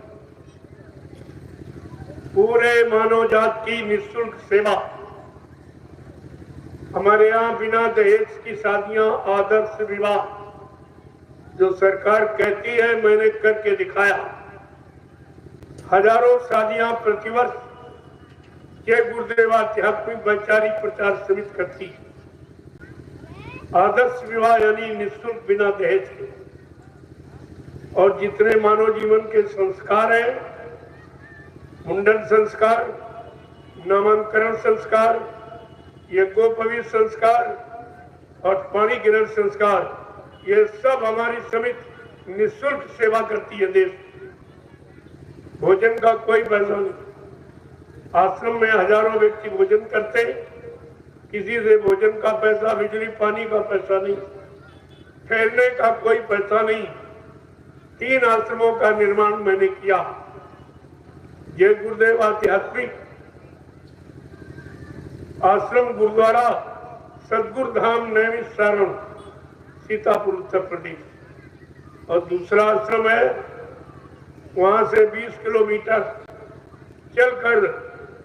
पूरे मानव जात की निःशुल्क सेवा। हमारे यहाँ बिना दहेज की शादियां, आदर्श विवाह जो सरकार कहती है, मैंने करके दिखाया। हजारों शादियां प्रतिवर्ष जय गुरुदेव आध्यात्मिक वैचारिक प्रचार समिति करती है। आदर्श विवाह यानी निःशुल्क बिना दहेज के। और जितने मानव जीवन के संस्कार हैं, मुंडन संस्कार, नामांकरण संस्कार, यज्ञोपवीत संस्कार और पानी ग्रहण संस्कार, ये सब हमारी समिति निःशुल्क सेवा करती है। देश भोजन का कोई पैसा नहीं, आश्रम में हजारों व्यक्ति भोजन करते, किसी से भोजन का पैसा, बिजली पानी का पैसा नहीं, ठहरने का कोई पैसा नहीं। 3 आश्रमों का निर्माण मैंने किया। ये गुरुदेव आध्यात्मिक आश्रम गुरुद्वारा सदगुरु धाम नैमिषारण, सीतापुर, उत्तर प्रदेश। और दूसरा आश्रम है वहां से 20 किलोमीटर चलकर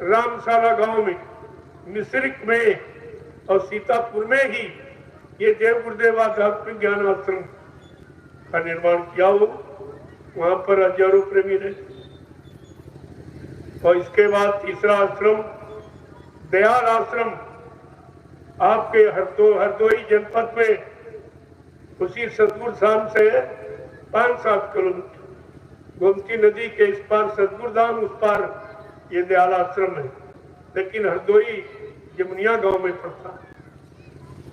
रामशाला गांव में, मिश्रिक में और सीतापुर में ही ये देव गुरुदेव आध्यात्मिक ज्ञान आश्रम का निर्माण किया हो। वहां पर हजारों प्रेमी रहे। और इसके बाद तीसरा आश्रम दयाल आश्रम आपके हरदोई जनपद में, उसी सतगुरु धाम से 5-7 किलोमीटर, गोमती नदी के इस पार सतगुरु धाम, उस पार ये दयाल आश्रम है। लेकिन हरदोई जमुनिया गांव में पड़ता है,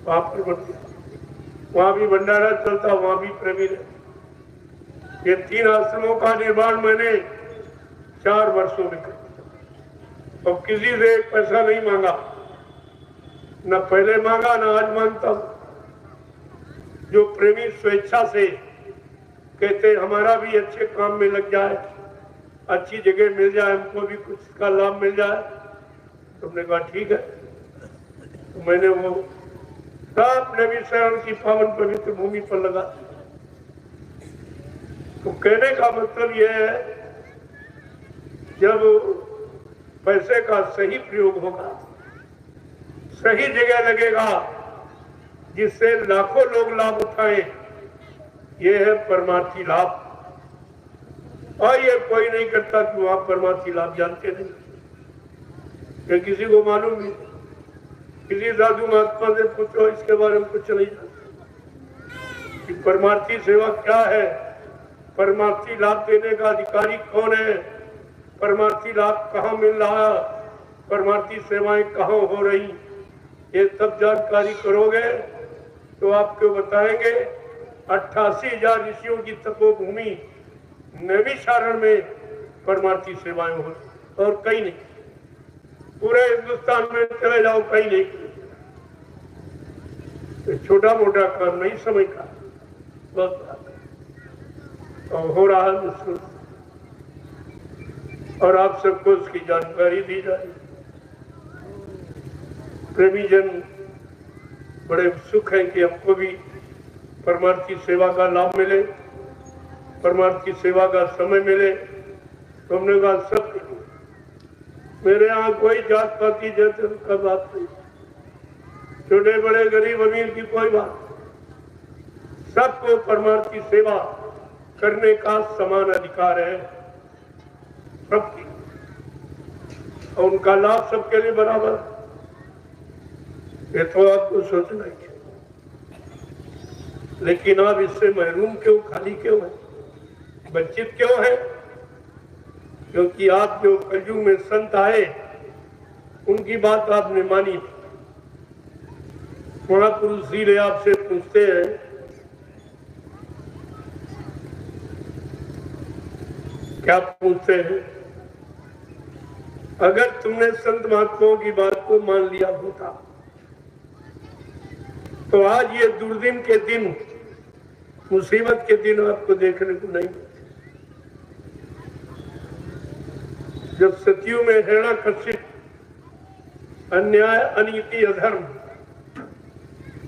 वहां पर बढ़ता, वहां भी भंडारा चलता, वहां भी प्रेमी रहे। ये 3 आश्रमों का निर्माण मैंने 4 वर्षों में किया और किसी से एक पैसा नहीं मांगा, न पहले मांगा न आज मांगता हूं। जो प्रेमी स्वेच्छा से कहते हमारा भी अच्छे काम में लग जाए, अच्छी जगह मिल जाए, हमको भी कुछ का लाभ मिल जाए, तुमने कहा ठीक है। तो मैंने वो सब नैमिषारण की पावन पवित्र भूमि पर लगा। तो कहने का मतलब यह है, जब पैसे का सही प्रयोग होगा, सही जगह लगेगा, जिससे लाखों लोग लाभ उठाए, ये है परमार्थी लाभ। और ये कोई नहीं करता कि वहां परमार्थी लाभ जानते नहीं, ये किसी को मालूम नहीं। किसी साधु महात्मा से पूछो, इसके बारे में कुछ नहीं जानते कि परमार्थी सेवा क्या है, परमार्थी लाभ देने का अधिकारी कौन है, परमार्थी लाभ कहाँ मिल रहा, परमार्थी सेवाएं कहाँ हो रही। ये सब जानकारी करोगे तो आपको बताएंगे 88,000 ऋषियों की तपोभूमि नैमिषारण में परमार्थी सेवाएं हो, और कहीं नहीं। पूरे हिंदुस्तान में चले जाओ, कहीं नहीं। छोटा मोटा काम नहीं समय का, बहुत हो रहा है मुश्किल, और आप सबको उसकी जानकारी दी जा रही। प्रेमी जन बड़े सुख है कि हमको भी परमार्थी सेवा का लाभ मिले, परमार्थी सेवा का समय मिले। तो हमने कहा सब, मेरे यहाँ कोई जात पाती जैसे का बात नहीं, छोटे बड़े गरीब अमीर की कोई बात, सबको परमार्थी सेवा करने का समान अधिकार है सबकी, और उनका लाभ सबके लिए बराबर। ये तो आपको सोचना ही है। लेकिन आप इससे महरूम क्यों, खाली क्यों है, वंचित क्यों है? क्योंकि आप जो कलयुग में संत आए, उनकी बात आपने मानी। महापुरुष जी आपसे पूछते हैं, क्या पूछते हैं? अगर तुमने संत महात्माओं की बात को मान लिया होता तो आज ये दुर्दिन के दिन, मुसीबत के दिन आपको देखने को नहीं मिलते। जब सतयुग में हिरण्यकशिप अन्याय, अनीति, अधर्म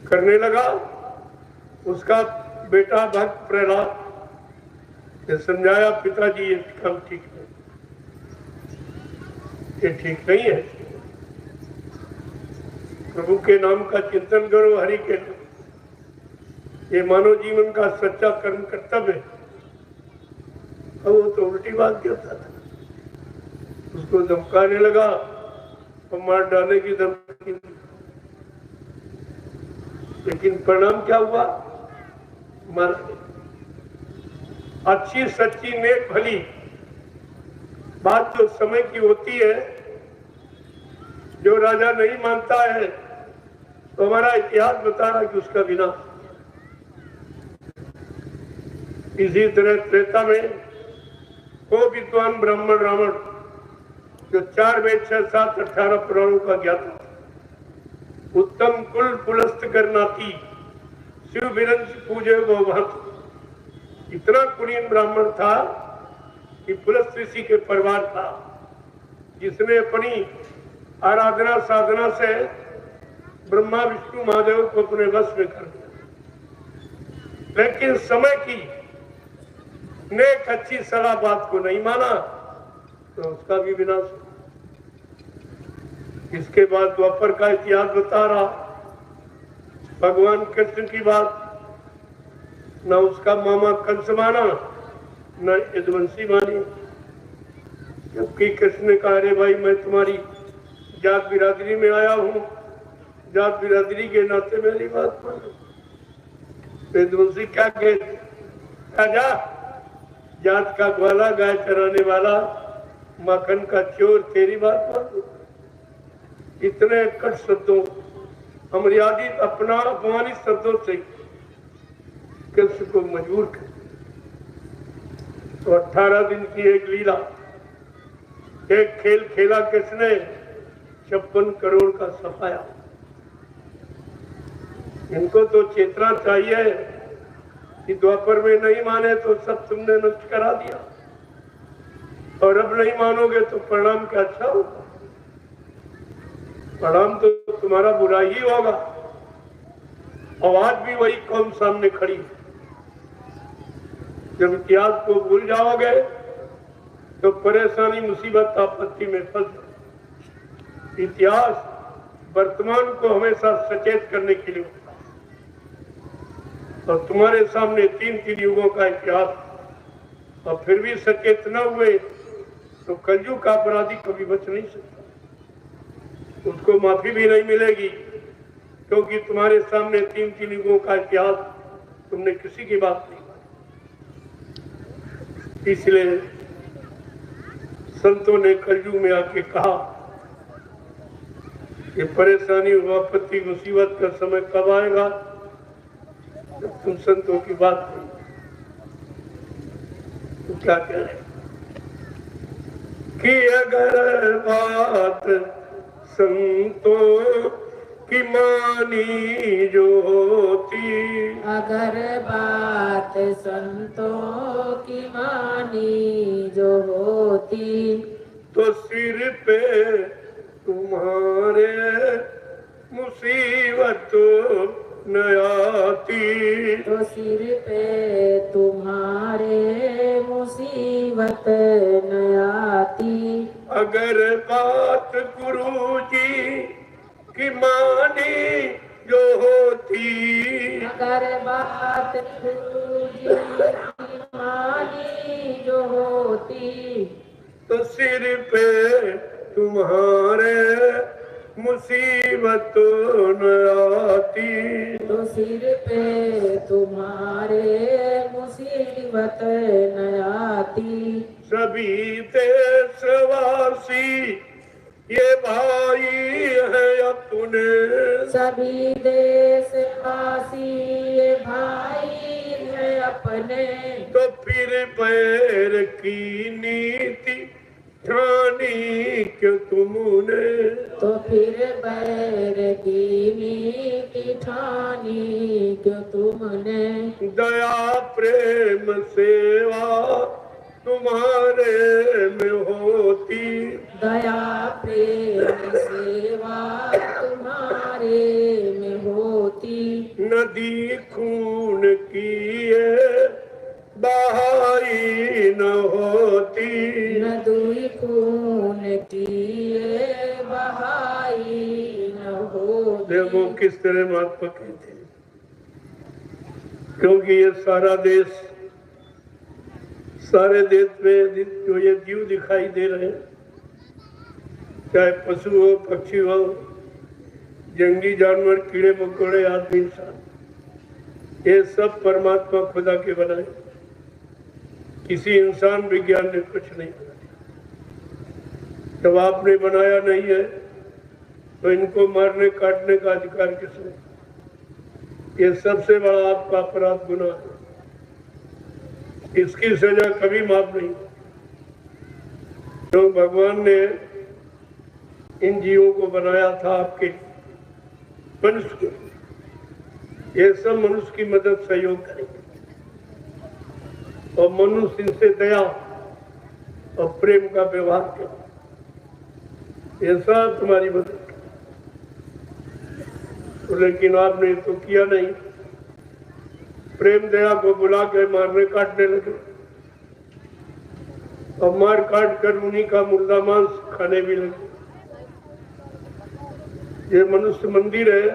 करने लगा, उसका बेटा भक्त प्रहलाद ने समझाया, पिताजी ये काम ठीक नहीं, ये ठीक नहीं है। प्रभु के नाम का चिंतन करो, हरि के नाम, ये मानव जीवन का सच्चा कर्म कर्तव्य है। और वो तो उल्टी बात कहता था, उसको धमकाने लगा और मार डालने की धमकी। लेकिन परिणाम क्या हुआ? मर गए। अच्छी सच्ची नेक भली बात जो समय की होती है, जो राजा नहीं मानता है, तो हमारा इतिहास बता रहा कि उसका विनाश। इसी तरह त्रेता में वो विद्वान ब्राह्मण रावण जो 4 वेद 6 7 18 पुराणों का ज्ञाता, उत्तम कुल पुलस्त करना थी, शिव विरंश पूजे गो महत। इतना कुलीन ब्राह्मण था कि पुलस्त ऋषि के परिवार था, जिसने अपनी आराधना साधना से ब्रह्मा विष्णु महादेव को अपने वश में कर दिया। लेकिन समय की नेक अच्छी सलाह बात को नहीं माना तो उसका भी विनाश हुआ। इसके बाद द्वापर का इतिहास बता रहा, भगवान कृष्ण की बात न उसका मामा कंस माना न यदुवंशी मानी। जबकि कृष्ण ने कहा, अरे भाई मैं तुम्हारी जात बिरादरी में आया हूँ, जात बिरादरी के नाते मेरी बात मानो। यदुवंशी क्या कहते, जा जात का ग्वाला, गाय चराने वाला, माखन का चोर, तेरी बात मानो। इतने कट शब्दों, अमर्यादित अपना अपमानित शब्दों से कृष्ण को मजबूर कर। तो 18 दिन की एक लीला, एक खेल खेला किसने, 56 करोड़ का सफाया। इनको तो चेतना चाहिए कि द्वापर में नहीं माने तो सब तुमने नष्ट करा दिया, और अब नहीं मानोगे तो परिणाम क्या अच्छा होगा। परिणाम तो तुम्हारा बुरा ही होगा। और आज भी वही कौम सामने खड़ी है। जब इतिहास को भूल जाओगे तो परेशानी मुसीबत आपत्ति में फंस। इतिहास वर्तमान को हमेशा सचेत करने के लिए होता है। और तुम्हारे सामने 3 युगों का इतिहास, और फिर भी सचेत न हुए तो कलयुग का अपराधी कभी बच नहीं सकता। उसको माफी भी नहीं मिलेगी, क्योंकि तुम्हारे सामने 3 युगों का इतिहास तुमने किसी की बात नहीं मानी। इसलिए संतों ने कलयुग में आके कहा कि परेशानी आपत्ति मुसीबत का समय कब आएगा, जब तुम संतों की बात नहीं। तो क्या कह रहे कि अगर बात संतों की मानी जो होती, अगर बात संतों की मानी जो होती, तो सिर पे तुम्हारे मुसीबत न आती। तो सिर पे तुम्हारे मुसीबत न आती। अगर बात गुरु जी की मानी जो होती, अगर बात गुरु जी की मानी जो होती, तो सिर पे तुम्हारे मुसीबत न आती। तो सिर पे तुम्हारे मुसीबत न आती। सभी देशवासी ये भाई है अपने, सभी देशवासी ये भाई है अपने। तो फिर पैर की नीति ठानी क्यों तुमने, तो फिर बैर की नीति ठानी क्यों तुमने। दया प्रेम सेवा तुम्हारे में होती। दया प्रेम सेवा तुम्हारे में होती। नदी खून की ये बहाई न होती। नदी खून की ये बहाई न होती। देखो किस तरह महात्मा कहते हैं, क्योंकि ये सारा देश, सारे देश में जो ये जीव दिखाई दे रहे हैं, चाहे पशु हो, पक्षी हो, जंगली जानवर, कीड़े मकोड़े, आदमी, इंसान, ये सब परमात्मा खुदा के बनाए। किसी इंसान विज्ञान ने कुछ नहीं बनाया। जब आपने बनाया नहीं है तो इनको मारने काटने का अधिकार किसने? ये सबसे बड़ा आपका अपराध गुनाह है। इसकी सजा कभी माफ नहीं। तो भगवान ने इन जीवों को बनाया था आपके मनुष्य को, ये सब मनुष्य की मदद सहयोग करेंगे और मनुष्य इनसे दया और प्रेम का व्यवहार करे, ये सब तुम्हारी मदद करे। तो लेकिन आपने तो किया नहीं, प्रेम दया को बुला के मारने काटने लगे और मार काट कर उन्हीं का मुर्दा मांस खाने भी लगे। ये मनुष्य मंदिर है,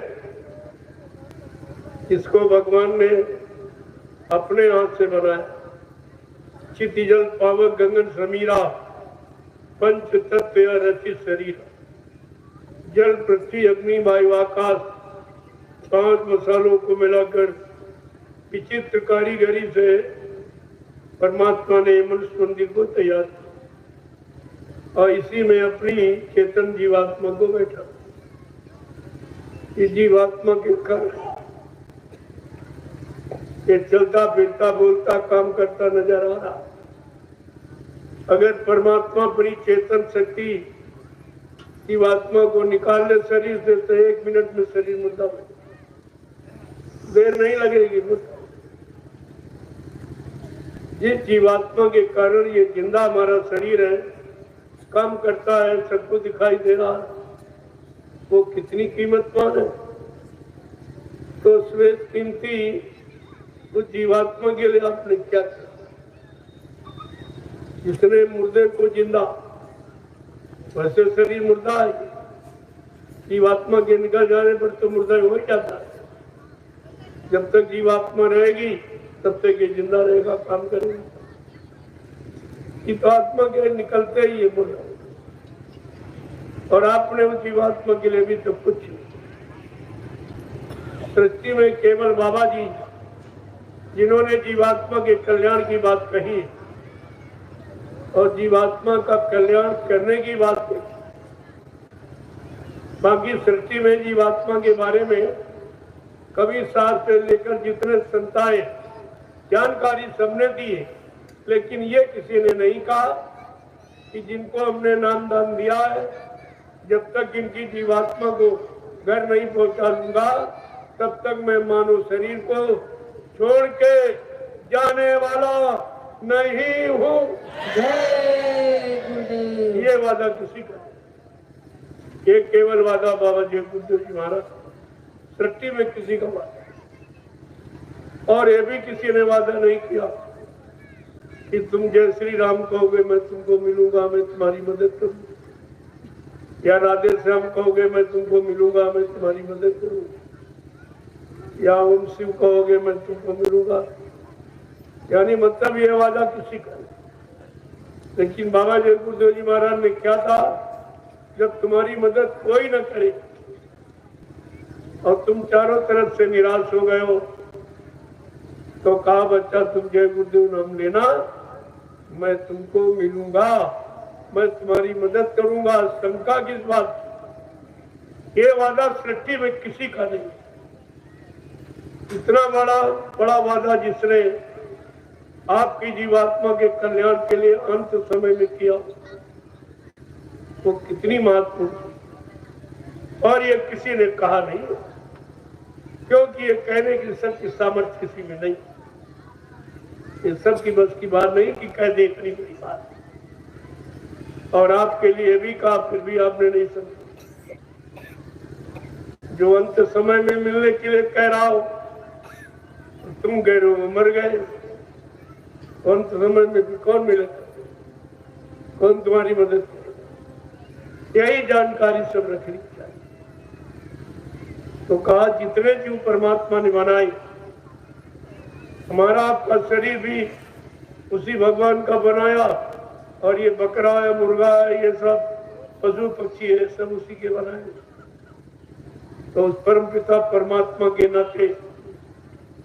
इसको भगवान ने अपने हाथ से बनाया। चिति जल पावक गगन समीरा, पंच तत्व रचित शरीर, जल पृथ्वी अग्नि वायु आकाश, 5 मसालों को मिलाकर विचित्र कारीगरी से परमात्मा ने मनुष्य मंदिर को तैयार किया और इसी में अपनी चेतन जीवात्मा को बैठा। इस जीवात्मा के कारण ये चलता फिरता बोलता काम करता नजर आ रहा। अगर परमात्मा अपनी चेतन शक्ति जीवात्मा को निकाल ले शरीर से तो 1 मिनट में शरीर मुर्दा बन, देर नहीं लगेगी। जिस जीवात्मा के कारण ये जिंदा हमारा शरीर है, काम करता है, सबको दिखाई दे रहा है, वो कितनी कीमतवान है। तो श्वेत कीमती उस जीवात्मा के लिए आपने क्या किया? जिसने मुर्दे को जिंदा, वैसे शरीर मुर्दा है, जीवात्मा के निकल जाने पर तो मुर्दा हो ही जाता है। जब तक जीवात्मा रहेगी तब तक ये जिंदा रहेगा, काम करेगा। आत्मा के निकलते ही ये मुर्दा, और आपने उस जीवात्मा के लिए भी सब कुछ। सृष्टि में केवल बाबा जी जिन्होंने जीवात्मा के कल्याण की बात कही और जीवात्मा का कल्याण करने की बात कही। बाकी सृष्टि में जीवात्मा के बारे में कभी सार से लेकर जितने संताएं जानकारी सबने दी है, लेकिन ये किसी ने नहीं कहा कि जिनको हमने नाम दान दिया है, जब तक इनकी जीवात्मा को घर नहीं पहुंचा दूंगा तब तक मैं मानव शरीर को छोड़ के जाने वाला नहीं हूँ। ये वादा किसी का, ये केवल वादा बाबा जय गुरुदेव जी महाराज सृष्टि में किसी का वादा, और ये भी किसी ने वादा नहीं किया कि तुम जय श्री राम कहोगे मैं तुमको मिलूंगा, मैं तुम्हारी मदद करूंगा, या राधे श्याम कहोगे मैं तुमको मिलूंगा, मैं तुम्हारी मदद करूंगा, या ओम शिव कहोगे मैं तुमको मिलूंगा। यानी मतलब ये वादा किसी का नहीं। लेकिन बाबा जय गुरुदेव जी महाराज ने क्या था, जब तुम्हारी मदद कोई न करे और तुम चारों तरफ से निराश हो गए हो, तो कहा बच्चा तुम जय गुरुदेव नाम लेना, मैं तुमको मिलूंगा, मैं तुम्हारी मदद करूंगा। शंका किस बात? ये वादा सृष्टि में किसी का नहीं। इतना बड़ा वादा जिसने आपकी जीवात्मा के कल्याण के लिए अंत समय में किया, वो कितनी महत्वपूर्ण, और ये किसी ने कहा नहीं, क्योंकि ये कहने की सबकी सामर्थ्य किसी में नहीं। ये सबकी बस की बात नहीं कि कह दे इतनी बड़ी बात, और आपके लिए भी कहा फिर भी आपने नहीं समझा। जो अंत समय में मिलने के लिए कह रहा हो, तुम गए हो मर गए, अंत समय में भी कौन मिलेगा, कौन तुम्हारी मदद करेगा? यही जानकारी सब रखनी चाहिए। तो कहा जितने जीव परमात्मा ने बनाए, हमारा आपका शरीर भी उसी भगवान का बनाया, और ये बकरा है, मुर्गा है, ये सब पशु पक्षी है, सब उसी के बनाए। तो उस परम पिता परमात्मा के नाते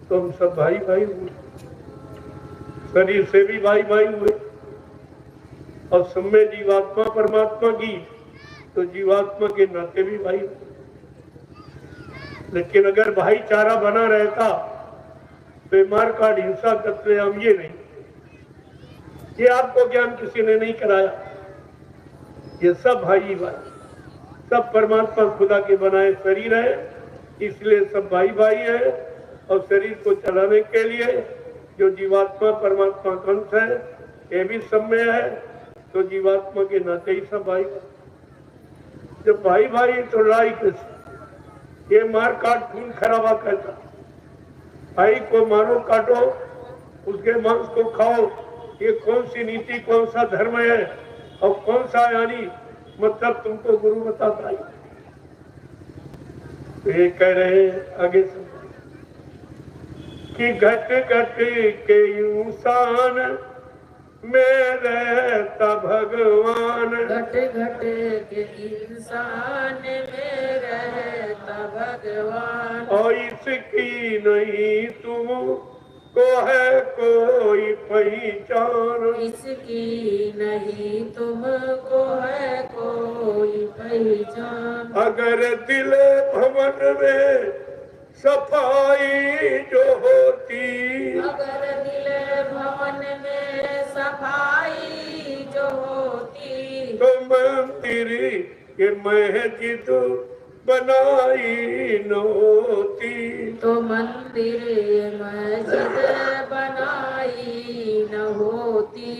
तो हम सब भाई भाई हुए, शरीर से भी भाई भाई हुए, और सब में जीवात्मा परमात्मा की, तो जीवात्मा के नाते भी भाई हुए। लेकिन अगर भाईचारा बना रहता तो मारकाट हिंसा तत्व हम ये नहीं, ये आपको ज्ञान किसी ने नहीं कराया। ये सब भाई भाई, सब परमात्मा खुदा के बनाए शरीर है, इसलिए सब भाई भाई है। और शरीर को चलाने के लिए जो जीवात्मा परमात्मा का अंश है ये भी सब में है, तो जीवात्मा के नाते ही सब भाई। जब भाई भाई तो लड़ाई कैसे? ये मार काट खून खराबा कहता, भाई को मारो काटो उसके मांस को खाओ, ये कौन सी नीति, कौन सा धर्म है और कौन सा यानी मतलब तुमको गुरु बताता है। तो ये कह रहे हैं आगे से कि घट घट के इंसान में रहता भगवान, घट घट के इंसान में रहता भगवान, और इसकी नहीं तुम को है कोई पहचान, इसकी नहीं तुमको है कोई पहचान। अगर दिल भवन में सफाई जो होती, अगर दिल भवन में सफाई जो होती, तो मंदिर के मस्जिद बनाई न होती, तो मंदिर मस्जिद बनाई न होती।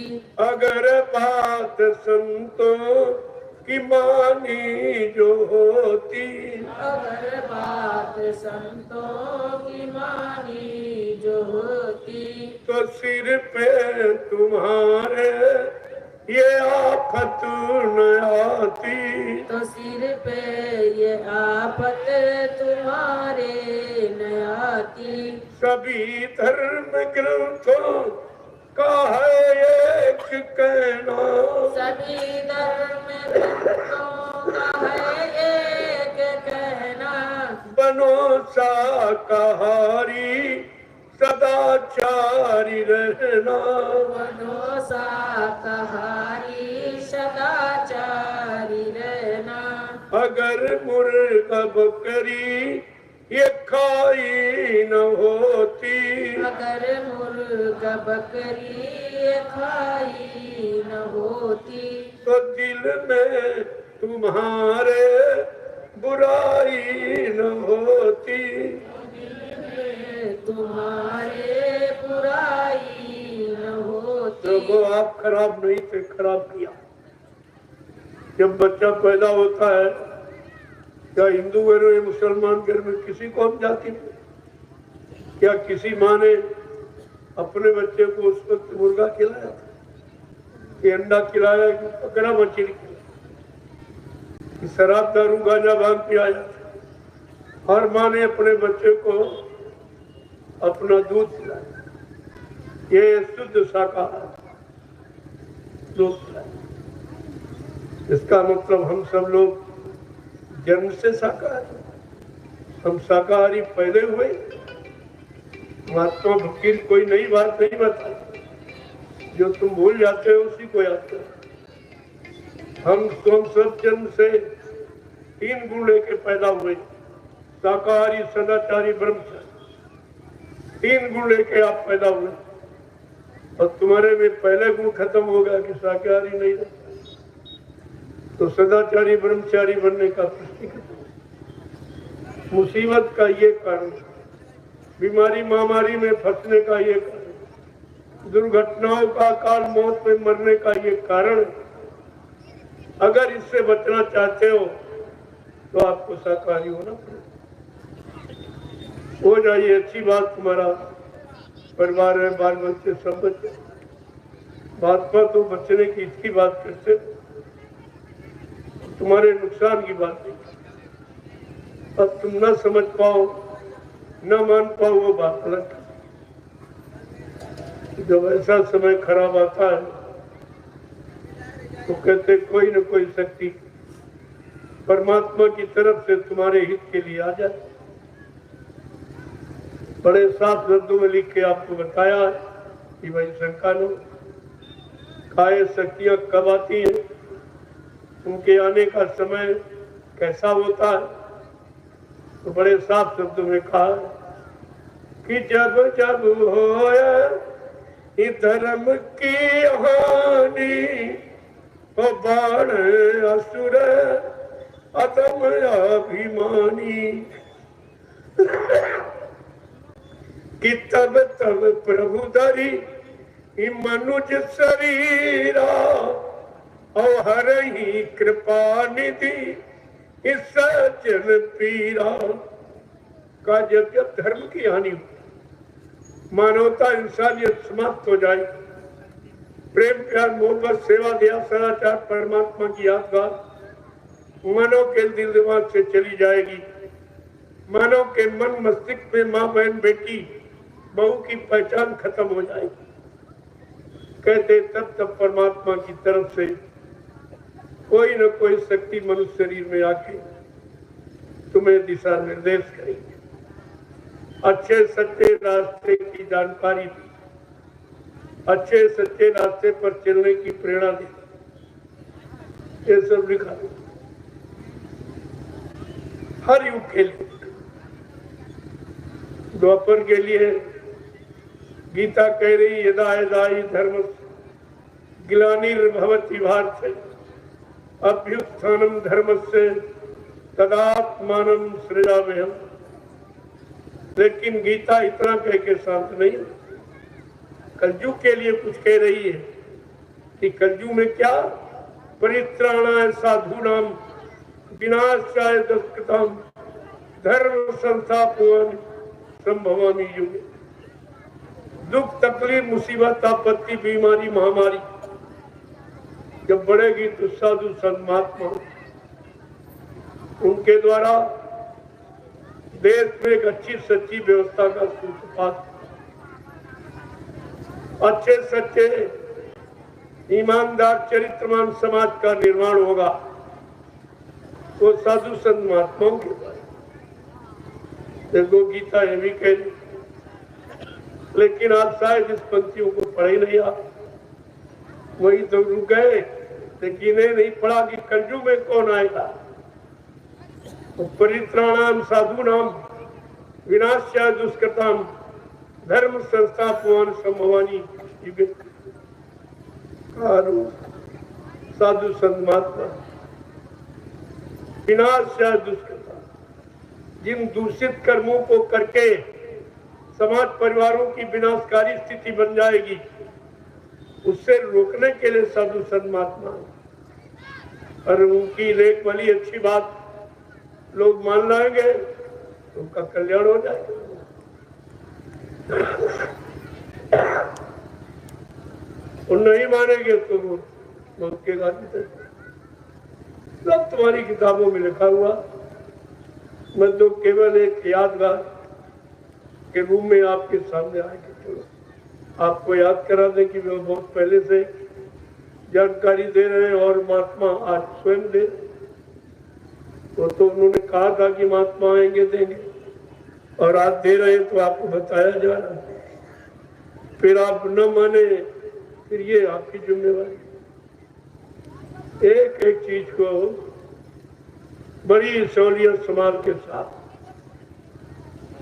अगर बात संतों की मानी जो होती, अगर बात संतों की मानी जो होती, तो सिर पे तुम्हारे ये आफत न आती, तो सिर पे ये आफत तुम्हारे न आती। सभी धर्म ग्रंथों का है एक कहना, सभी धर्म ग्रंथों का है एक कहना, बनो शाकाहारी सदाचारी रहना, बनो शाकाहारी सदाचारी रहना। अगर मुर्गा बकरी ये खाई न होती, अगर मुर्गा बकरी खाई न होती, तो दिल में तुम्हारे बुराई न होती, तुम्हारे बुराई न होती। लोगों आप खराब नहीं थे, खराब किया। जब बच्चा पैदा होता है, क्या हिंदू घर में, मुसलमान घर में, किसी कौम जाति में, क्या किसी माँ ने अपने बच्चे को उस वक्त मुर्गा खिलाया कि अंडा खिलाया कि बकरा मछली खिलाया कि शराब दारू गांजा भांग पिलाया? हर माँ ने अपने बच्चे को अपना दूध पिलाया, ये शुद्ध शाकाहार दूध पिलाया। इसका मतलब हम सब लोग जन्म से शाकाहारी, हम शाकाहारी पैदा हुए। महात्मा फकीर कोई नई बात नहीं बताती, जो तुम भूल जाते हो उसी को याद करो। हम सब जन्म से 3 गुण लेके पैदा हुए, शाकाहारी सदाचारी ब्रह्मचारी, 3 गुण लेके आप पैदा हुए, और तुम्हारे में पहले गुण खत्म हो गया कि शाकाहारी नहीं रहता, तो सदाचारी ब्रह्मचारी बनने का प्रश्न खत्म। मुसीबत का ये कारण, बीमारी महामारी में फंसने का ये कारण, दुर्घटनाओं का, अकाल मौत में मरने का ये कारण। अगर इससे बचना चाहते हो तो आपको शाकाहारी होना पड़ेगा। हो जाइए, अच्छी बात, तुम्हारा परिवार है, बाल बच्चे सब बच्चे, बात पर तो बचने की इसकी बात करते, तुम्हारे नुकसान की बात नहीं। अब तुम न समझ पाओ, न मान पाओ, वो बात अलग। जब ऐसा समय खराब आता है तो कहते कोई न कोई शक्ति परमात्मा की तरफ से तुम्हारे हित के लिए आ जाए। बड़े साफ शब्दों में लिख के आपको बताया है कि भाई शंका लो, काय शक्तियां कब आती हैं, उनके आने का समय कैसा होता है। तो बड़े साफ शब्दों में कहा कि जब जब होया धर्म की हानि, बाण असुर अतम अभिमानी कि तब तब प्रभु धरी मनुज शरीरा और हर ही कृपा निधि इस सज्जन पीरा। का जब जब धर्म की हानि हो, मानवता इंसानियत समाप्त हो जाए, प्रेम प्यार मोहब्बत सेवा दया सदाचार परमात्मा की यादगार मानव के दिल दिमाग से चली जाएगी, मानव के मन मस्तिष्क में माँ बहन बेटी बहू की पहचान खत्म हो जाएगी, कहते तब तब परमात्मा की तरफ से कोई न कोई शक्ति मनुष्य शरीर में आके तुम्हें दिशा निर्देश करेगी, अच्छे सच्चे रास्ते की जानकारी दी, अच्छे सच्चे रास्ते पर चलने की प्रेरणा दी। ये सब लिखा हर युग के लिए। द्वापर के लिए गीता कह रही यदा यदा हि धर्म ग्लानिर्भवति भारत अभ्युत्थानम धर्मस्य तदात्मानं सृजाम्यहम्। लेकिन गीता इतना कह के शांत नहीं, कलयुग के लिए कुछ कह रही है कि कलयुग में क्या परित्राणाय साधूनाम विनाशाय दुष्कृताम धर्म संस्थापन संभवामि युगे। दुख तकलीफ मुसीबत आपत्ति बीमारी महामारी जब बढ़ेगी तो साधु संत महात्मा उनके द्वारा देश में एक अच्छी सच्ची व्यवस्था का सूत्रपात, अच्छे सच्चे ईमानदार चरित्रवान समाज का निर्माण होगा। वो साधु संत महात्माओं के द्वारा। देखो गीता ये भी कह रही, लेकिन आप शायद इस पंक्तियों को पढ़े नहीं आप, वही तो रुक गए, लेकिन ये नहीं पढ़ा कि कलयुग में कौन आएगा। तो परित्राणाम साधूनाम विनाशाय दुष्कृताम धर्म संस्थापन संभवानि युगे। साधु संत महात्मा विनाशाय दुष्कृताम, जिन दूषित कर्मों को करके समाज परिवारों की विनाशकारी स्थिति बन जाएगी, उससे रोकने के लिए साधु संत महात्मा और उनकी लेख वाली अच्छी बात लोग मान लाएंगे तो उनका कल्याण हो जाएगा। और नहीं मानेंगे तो वो उसके सब तुम्हारी किताबों में लिखा हुआ। मैं तो केवल एक यादगार के रूप में आपके सामने आएंगे, चलो आपको याद करा दें कि वो बहुत पहले से जानकारी दे रहे हैं और महात्मा आज स्वयं दे। वो तो उन्होंने कहा था कि महात्मा आएंगे देंगे, और आज दे रहे तो आपको बताया जा रहा है। फिर आप न माने फिर ये आपकी जिम्मेवारी। एक एक चीज को बड़ी सहूलियत संभाल के साथ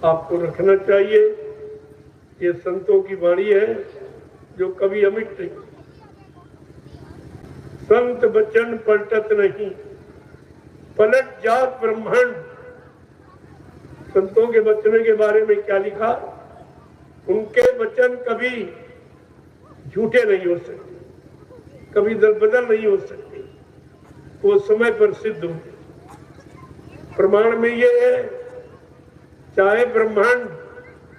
आपको रखना चाहिए। ये संतों की वाणी है जो कभी अमिट नहीं। संत बचन पलटत नहीं, पलट जात ब्रह्मांड। संतों के वचनों के बारे में क्या लिखा? उनके वचन कभी झूठे नहीं हो सकते, कभी दल बदल नहीं हो सकते, वो समय पर सिद्ध होंगे। प्रमाण में ये है, चाहे ब्रह्मांड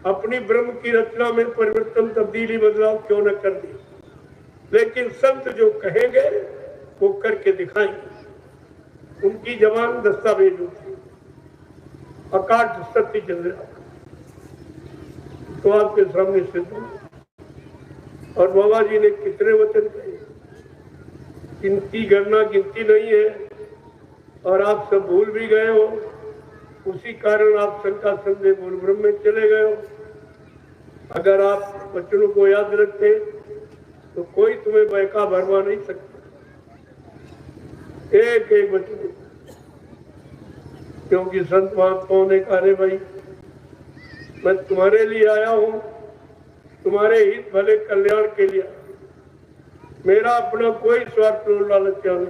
अपनी ब्रह्म की रचना में परिवर्तन तब्दीली बदलाव क्यों न कर दे, लेकिन संत जो कहेंगे वो करके दिखाएंगे। उनकी जबान दस्तावेज होती, अकाट सत्य चल रहा तो आपके सामने सिद्ध हो। और बाबा जी ने कितने वचन कहे, इनकी गणना गिनती नहीं है, और आप सब भूल भी गए हो। उसी कारण आप शंका संदेह मूल ब्रह्म में चले गए हो। अगर आप वचनों को याद रखते तो कोई तुम्हें बहका भरवा नहीं सकता। एक एक वचन, क्योंकि संत महात्माओं ने कहा रे भाई मैं तुम्हारे लिए आया हूं, तुम्हारे हित भले कल्याण के लिए। मेरा अपना कोई स्वार्थ लालच नहीं।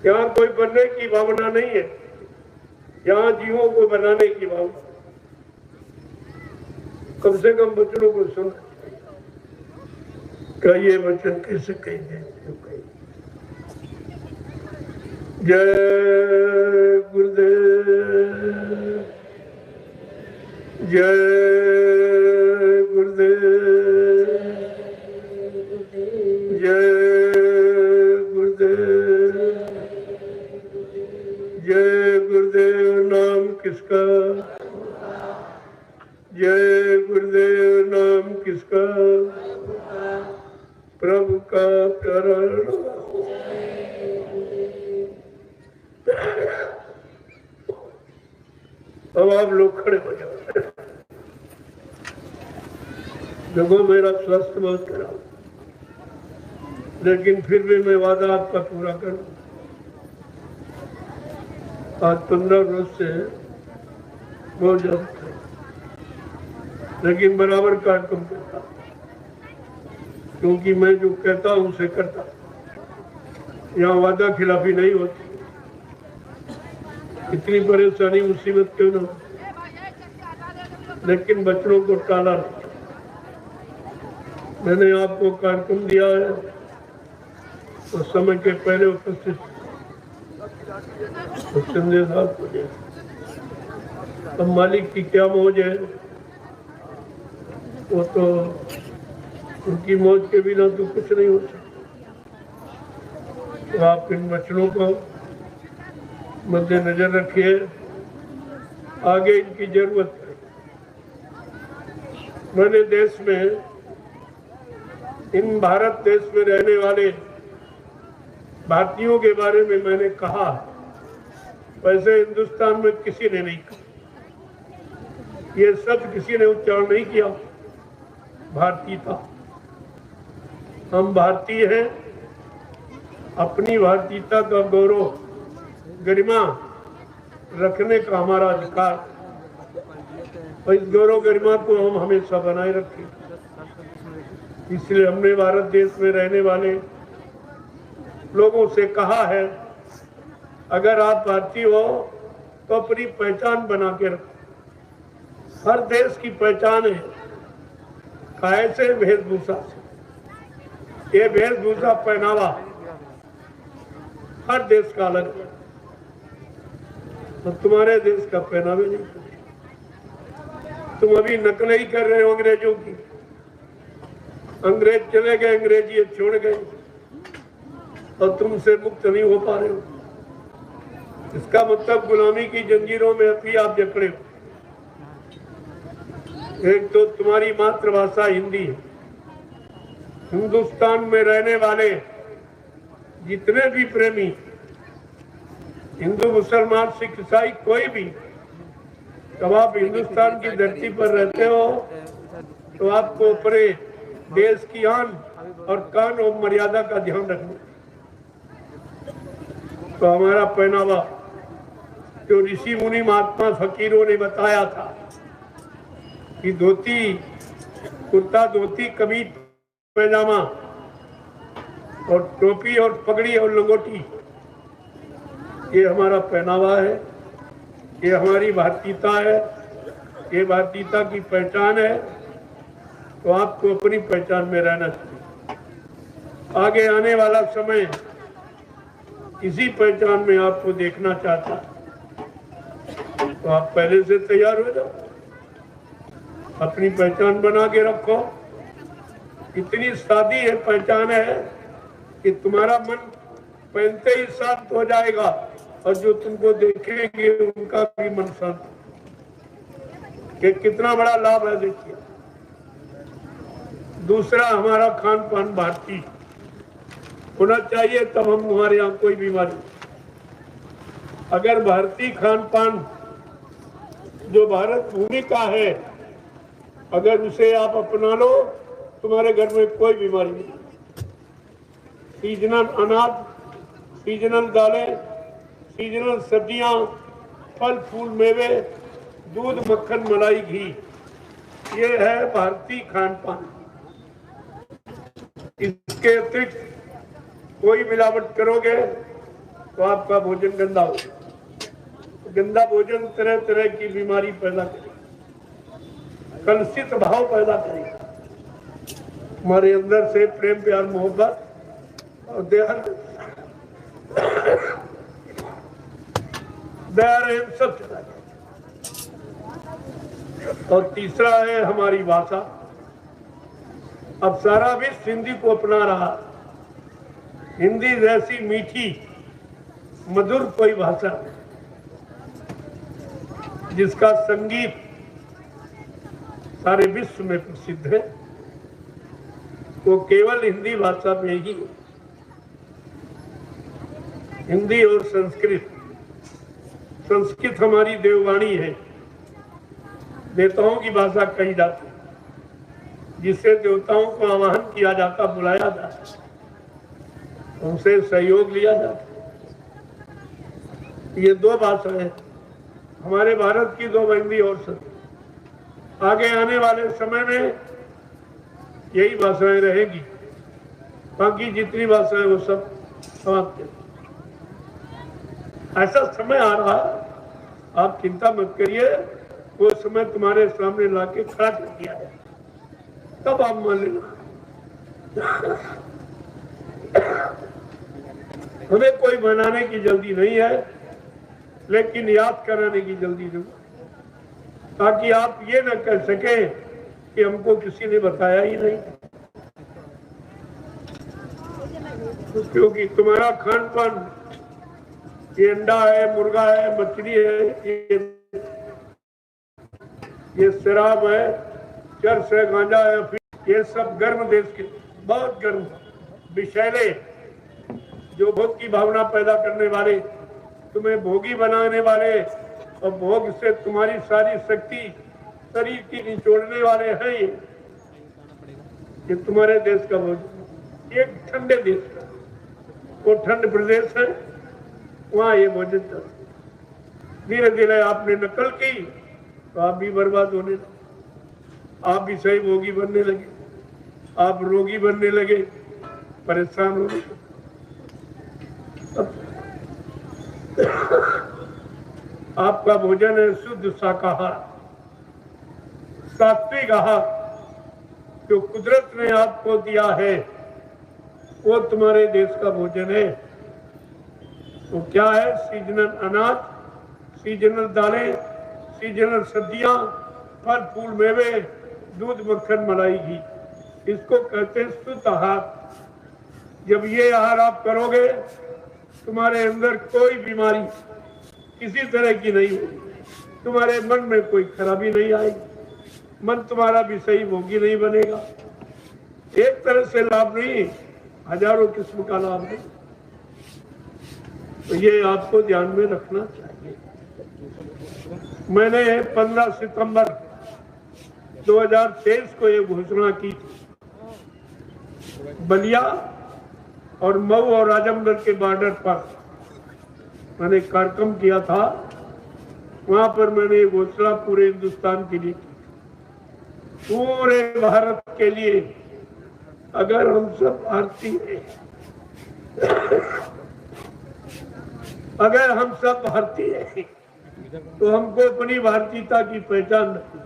यहाँ कोई बनने की भावना नहीं है, यहाँ जीवों को बनाने की भावना। कम से कम बच्चों को सुन का ये वचन कैसे कहेंगे। जय गुरुदेव, जय गुरुदेव, जय गुरुदेव, जय गुरुदेव। नाम किसका? जय गुरुदेव। नाम किसका? प्रभु का प्यारा। अब आप लोग खड़े हो जाओ। देखो मेरा स्वास्थ्य बहुत खराब, लेकिन फिर भी मैं वादा आपका पूरा करूं। आज 15 रोज से बहुत ज्यादा था, लेकिन बराबर कार्यक्रम करता, क्योंकि मैं जो कहता हूं उसे करता। यहाँ वादा खिलाफी नहीं होती। इतनी परेशानी मुसीबत क्यों ना, लेकिन बच्चों को टाला। मैंने आपको कार्यक्रम दिया है और समय के पहले उपस्थित संदेश आपको दिया। अब मालिक की क्या मौज है, वो तो उनकी मौज के बिना तो कुछ नहीं हो सकता। तो आप इन बच्चों को मद्देनजर रखिए, आगे इनकी जरूरत है। मैंने देश में, इन भारत देश में रहने वाले भारतीयों के बारे में मैंने कहा, वैसे हिंदुस्तान में किसी ने नहीं कहा। ये शब्द किसी ने उच्चारण नहीं किया, भारतीयता। हम भारतीय हैं, अपनी भारतीयता का गौरव, गरिमा रखने का हमारा अधिकार, और इस गौरव गरिमा को हम हमेशा बनाए रखें। इसलिए हमने भारत देश में रहने वाले लोगों से कहा है, अगर आप भारतीय हो तो अपनी पहचान बना के रखो। हर देश की पहचान है, कैसे वेशभूषा से। ये वेशभूषा पहनावा हर देश का अलग है, तो तुम्हारे देश का पहनावे नहीं। तुम अभी नकल ही कर रहे हो अंग्रेजों की। अंग्रेज चले गए, अंग्रेजी छोड़ गए, और तुमसे मुक्त नहीं हो पा रहे हो। इसका मतलब गुलामी की जंजीरों में अभी आप जकड़े हो। एक तो तुम्हारी मातृभाषा हिंदी है। हिंदुस्तान में रहने वाले जितने भी प्रेमी, हिंदू, मुसलमान, सिख, ईसाई, कोई भी, जब आप हिंदुस्तान की धरती पर रहते हो तो आपको अपने देश की आन और कान और मर्यादा का ध्यान रखना। तो हमारा पहनावा जो ऋषि मुनि महात्मा फकीरों ने बताया था कि धोती, कुर्ता धोती, कमीज पैजामा और टोपी और पगड़ी और लंगोटी, ये हमारा पहनावा है, ये हमारी भारतीयता है, ये भारतीयता की पहचान है। तो आपको अपनी पहचान में रहना चाहिए। आगे आने वाला समय इसी पहचान में आपको देखना चाहता, तो आप पहले से तैयार हो जाओ, अपनी पहचान बना के रखो। इतनी सादी है पहचान है कि तुम्हारा मन पहनते ही शांत हो जाएगा, और जो तुमको देखेंगे उनका भी मन शांत। ये कितना बड़ा लाभ है, देखिए। दूसरा, हमारा खान पान भारतीय होना चाहिए, तब हम हमारे यहाँ कोई बीमारी। अगर भारतीय खान पान जो भारत भूमि का है, अगर उसे आप अपना लो, तुम्हारे घर में कोई बीमारी नहीं। सीजनल अनाज, सीजनल दालें, सीजनल सब्जियां, फल फूल, मेवे, दूध, मक्खन, मलाई, घी, ये है भारतीय खान पान। इसके अतिरिक्त कोई मिलावट करोगे तो आपका भोजन गंदा हो जाएगा। गंदा भोजन तरह तरह की बीमारी पैदा करेगा, कलुषित भाव पैदा करेगा। हमारे अंदर से प्रेम प्यार मोहब्बत और दया सब चला जाए। और तीसरा है हमारी भाषा। अब सारा विश्व हिंदी को अपना रहा। हिंदी जैसी मीठी मधुर कोई भाषा नहीं, जिसका संगीत सारे विश्व में प्रसिद्ध है, वो केवल हिंदी भाषा में ही। हिंदी और संस्कृत, संस्कृत हमारी देववाणी है, देवताओं की भाषा कही जाती है, जिससे देवताओं को आवाहन किया जाता, बुलाया जाता, उनसे सहयोग लिया जाता। ये दो भाषाएं हमारे भारत की, दो हिंदी और संस्कृत। आगे आने वाले समय में यही भाषाएं रहेगी, बाकी जितनी भाषाएं वो सब समाप्त। ऐसा समय आ रहा, आप चिंता मत करिए, वो समय तुम्हारे सामने लाके खड़ा कर दिया है, तब आप मान लेना। हमें कोई बनाने की जल्दी नहीं है, लेकिन याद कराने की जल्दी नहीं, ताकि आप ये न कह सके कि हमको किसी ने बताया ही नहीं। क्योंकि तुम्हारा खान पान, ये अंडा है, मुर्गा है, मछली है, ये शराब है, चरस है, गांजा है, ये सब गर्म देश के, बहुत गर्म विषैले, जो भोग की भावना पैदा करने वाले, तुम्हें भोगी बनाने वाले, और भोग से तुम्हारी सारी शक्ति शरीर की निचोड़ने वाले हैं। ये तुम्हारे देश का भोजन, एक ठंडे देश का, वो ठंड प्रदेश है, वहां ये भोजन चलता। धीरे धीरे आपने नकल की तो आप भी बर्बाद होने लगे, आप भी सही भोगी बनने लगे, आप रोगी बनने लगे, परेशान होने लगे। आपका भोजन है शुद्ध शाकाहार, सात्विक आहार, जो कुदरत ने आपको दिया है, वो तुम्हारे देश का भोजन है। वो क्या है? सीजनल अनाज, सीजनल दालें, सीजनल सब्जियां, फल फूल मेवे, दूध मक्खन मलाई घी, इसको कहते हैं शुद्ध आहार। जब ये आहार आप करोगे, तुम्हारे अंदर कोई बीमारी किसी तरह की नहीं होगी, तुम्हारे मन में कोई खराबी नहीं आएगी, मन तुम्हारा भी सही भोगी नहीं बनेगा। एक तरह से लाभ नहीं, हजारों किस्म का लाभ है। तो ये आपको ध्यान में रखना चाहिए। मैंने 15 सितंबर 2023 को ये घोषणा की थी, बलिया और मऊ और आजमगढ़ के बॉर्डर पर मैंने कार्यक्रम किया था। वहां पर मैंने ये घोषणा पूरे हिंदुस्तान के लिए की, पूरे भारत के लिए। अगर हम सब भारतीय, अगर हम सब भारतीय हैं, तो हमको अपनी भारतीयता की पहचान नहीं।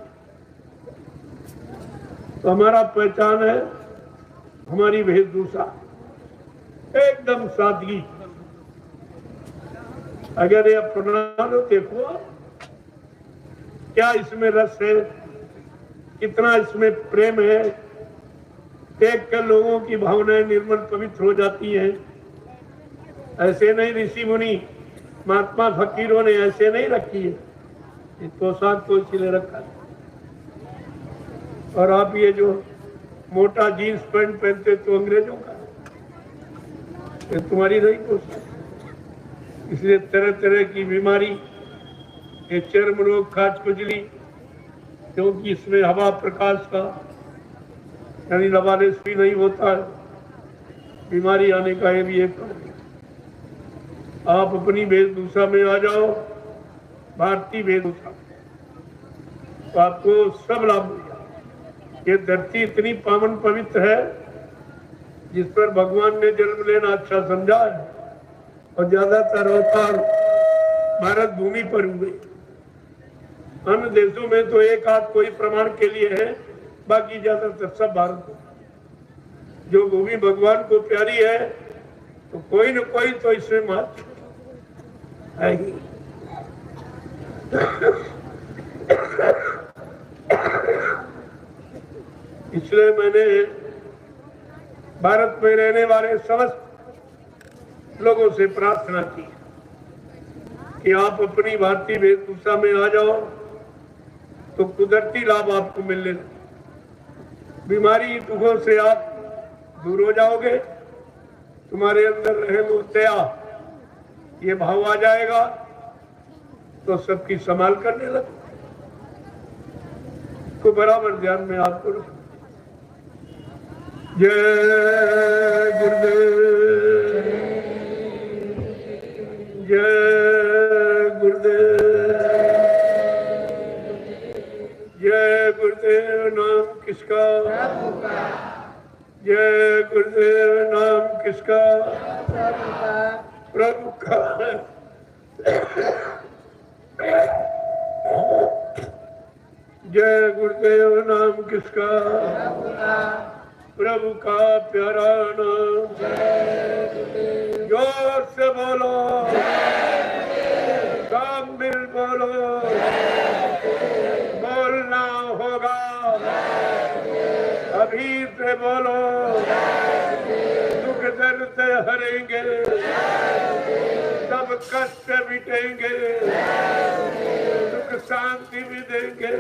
तो हमारा पहचान है हमारी वेशभूषा, एकदम सादगी। अगर ये अपना लो, देखो क्या इसमें रस है, कितना इसमें प्रेम है। देख कर लोगों की भावनाएं निर्मल पवित्र हो जाती हैं। ऐसे नहीं ऋषि मुनि महात्मा फकीरों ने ऐसे नहीं रखी है, इस पोशाक को इसलिए रखा है। और आप ये जो मोटा जीन्स पैंट पहनते तो अंग्रेजों का, ये तुम्हारी नहीं पोशाक। इसलिए तरह तरह की बीमारी, ये चर्म रोग, खाज खुजली, क्योंकि इसमें हवा प्रकाश का यानी लवालिश भी नहीं होता है, बीमारी आने का ये भी एक कारण है। आप अपनी वेशभूषा में आ जाओ, भारतीय वेशभूषा, तो आपको सब लाभ मिलेगा। ये धरती इतनी पावन पवित्र है, जिस पर भगवान ने जन्म लेना अच्छा समझा है। और ज्यादातर अवतार भारत भूमि पर हुए। अन्य देशों में तो एक आध कोई प्रमाण के लिए है, बाकी ज्यादातर सब भारत में। जो भूमि भगवान को प्यारी है तो कोई न कोई तो इसमें महत्व है ही। इसलिए मैंने भारत में रहने वाले समस्त लोगों से प्रार्थना की कि आप अपनी भारतीय वेशभूषा में आ जाओ तो कुदरती लाभ आपको मिलने लगे। बीमारी दुखों से आप दूर हो जाओगे, तुम्हारे अंदर रहम दया ये भाव आ जाएगा तो सबकी संभाल करने लगे। तो बराबर ध्यान में आपको रखो। जय गुरुदेव, जय गुरुदेव, जय गुरुदेव। नाम किसका? प्रभु का। जय गुरुदेव। नाम किसका? प्रभु का। प्रभु का। जय गुरुदेव। नाम किसका? प्रभु का। प्रभु का प्यारा नाम। जोर से बोलो, सब मिल बोलो, बोलना होगा, अभी से बोलो। दुख दर्द से हरेंगे, सब कष्ट मिटेंगे, सुख शांति भी देंगे।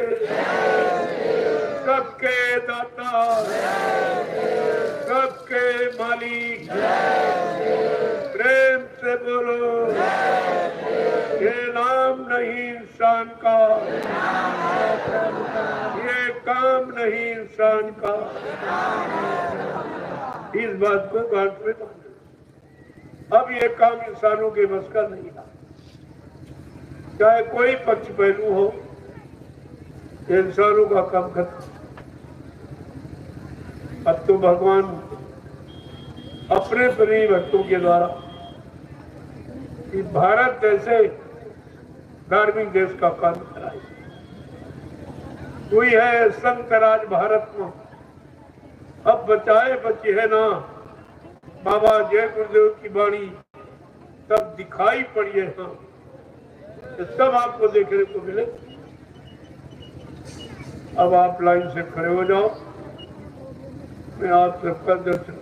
सबके दाता, सबके मालिक, प्रेम से बोलो। ये नाम नहीं इंसान का, ये काम नहीं इंसान का। इस बात को गांठ में बांधो। अब ये काम इंसानों के बस का नहीं था, चाहे कोई पक्ष पहलू हो, ये इंसानों का काम खत्म। अब तो भगवान अपने प्रिय भक्तों के द्वारा कि भारत जैसे धार्मिक देश का काम कराए हुई है संत राज भारत में। अब बचाए बची है ना बाबा जय गुरुदेव की वाणी सब दिखाई पड़ी है। हाँ, तो सब आपको देखने को मिले। अब आप लाइन से खड़े हो जाओ, मैं आप सबका दर्शन।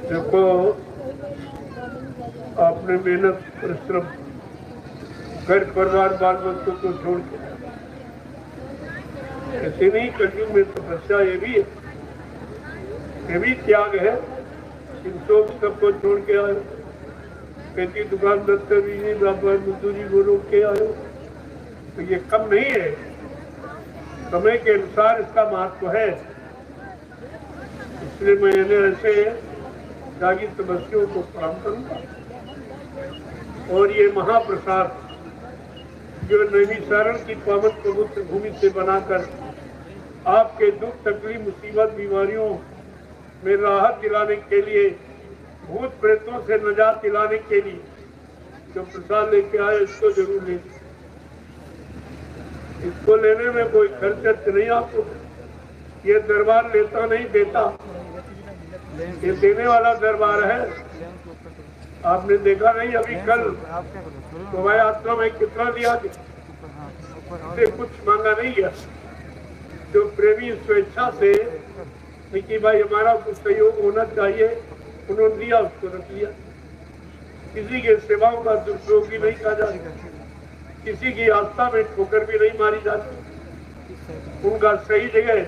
देखो, आपने मेहनत परिश्रम घर परिवार बाल बच्चों को छोड़ के, ऐसे नहीं कलयुग में तपस्या ये भी त्याग है। इन सबको छोड़ के आए, खेती दुकान दफ्तर व्यापार मजदूरी को रोक के आए, तो ये कम नहीं है। समय के अनुसार इसका महत्व है। इसलिए मैंने ऐसे त्यागी तपस्वियों को प्रणाम करूंगा। और ये महाप्रसाद जो नैमिषारण की पावन पवित्र भूमि से बनाकर आपके दुख तकलीफ मुसीबत बीमारियों में राहत दिलाने के लिए, भूत प्रेतों से निजात दिलाने के लिए जो प्रसाद लेके आए, इसको जरूर ले। इसको लेने में कोई खर्च नहीं आपको। ये दरबार लेता नहीं देता, ये देने वाला दरबार है। आपने देखा नहीं अभी कल शोभा यात्रा में कितना दिया, कुछ मांगा नहीं गया। जो प्रेमी स्वेच्छा से कि भाई हमारा कुछ सहयोग होना चाहिए, उन्होंने दिया, उसको रख लिया। किसी के सेवाओं का दुरुपयोग भी नहीं किया जा सकता, किसी की आस्था में ठोकर भी नहीं मारी जाती। उनका सही जगह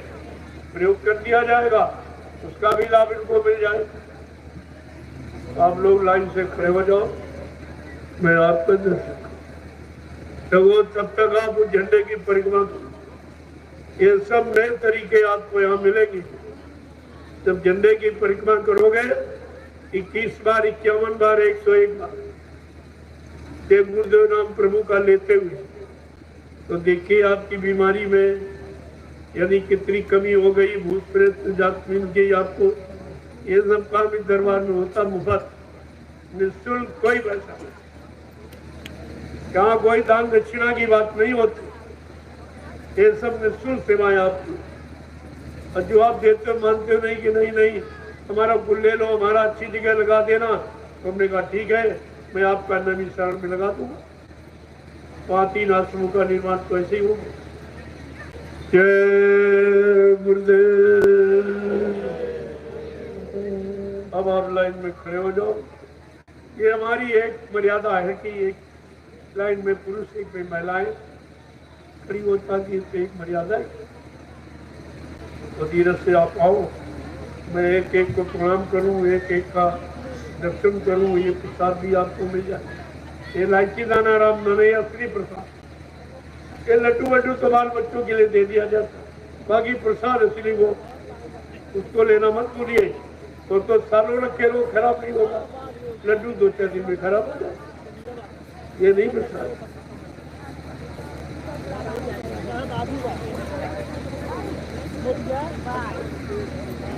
प्रयोग कर दिया जाएगा, उसका भी लाभ इनको मिल जाएगा। आप लोग लाइन से खड़े हो जाओ, मैं आपका दर्शन। तो तब तक आप उस झंडे की परिक्रमा करो। ये सब नए तरीके आपको यहाँ मिलेंगे। जब झंडे की परिक्रमा करोगे 21 बार, 51 बार, 101 बार देव गुरुदेव नाम प्रभु का लेते हुए, तो देखिए आपकी बीमारी में यदि कितनी कमी हो गई, भूत प्रेत जात मिल गई आपको, ये सब काम इस दरबार में होता मुफ्त, निःशुल्क, कोई पैसा नहीं। यहाँ कोई दान दक्षिणा की बात नहीं होती, ये सब निःशुल्क सेवाएं आपकी। और जो आप देते हो मानते हो नहीं कि नहीं नहीं हमारा फूल ले लो, हमारा अच्छी जगह लगा देना, तो हमने कहा ठीक है, मैं आपका नवी शरण में लगा दूंगा। वहाँ 3 आश्रमों का निर्माण तो ऐसे ही होगा। जय गुरुदेव। अब आप लाइन में खड़े हो जाओ। ये हमारी एक मर्यादा है कि एक लाइन में पुरुष, एक में महिलाएं खड़ी होता की एक मर्यादा है। तो धीरज से आप आओ, मैं एक एक को प्रणाम करूं, एक एक का दर्शन करूं, ये प्रसाद भी आपको मिल जाए। ये इलायची दाना राम नाने असली प्रसाद। ये लड्डू वड्डू तो बाल बच्चों के लिए दे दिया जाता, बाकी प्रसाद असली वो, उसको लेना मत भूलिए। तो सालों रखे लो, खराब नहीं होगा। लड्डू 2-4 दिन में खराब हो जाए, ये नहीं प्रसाद।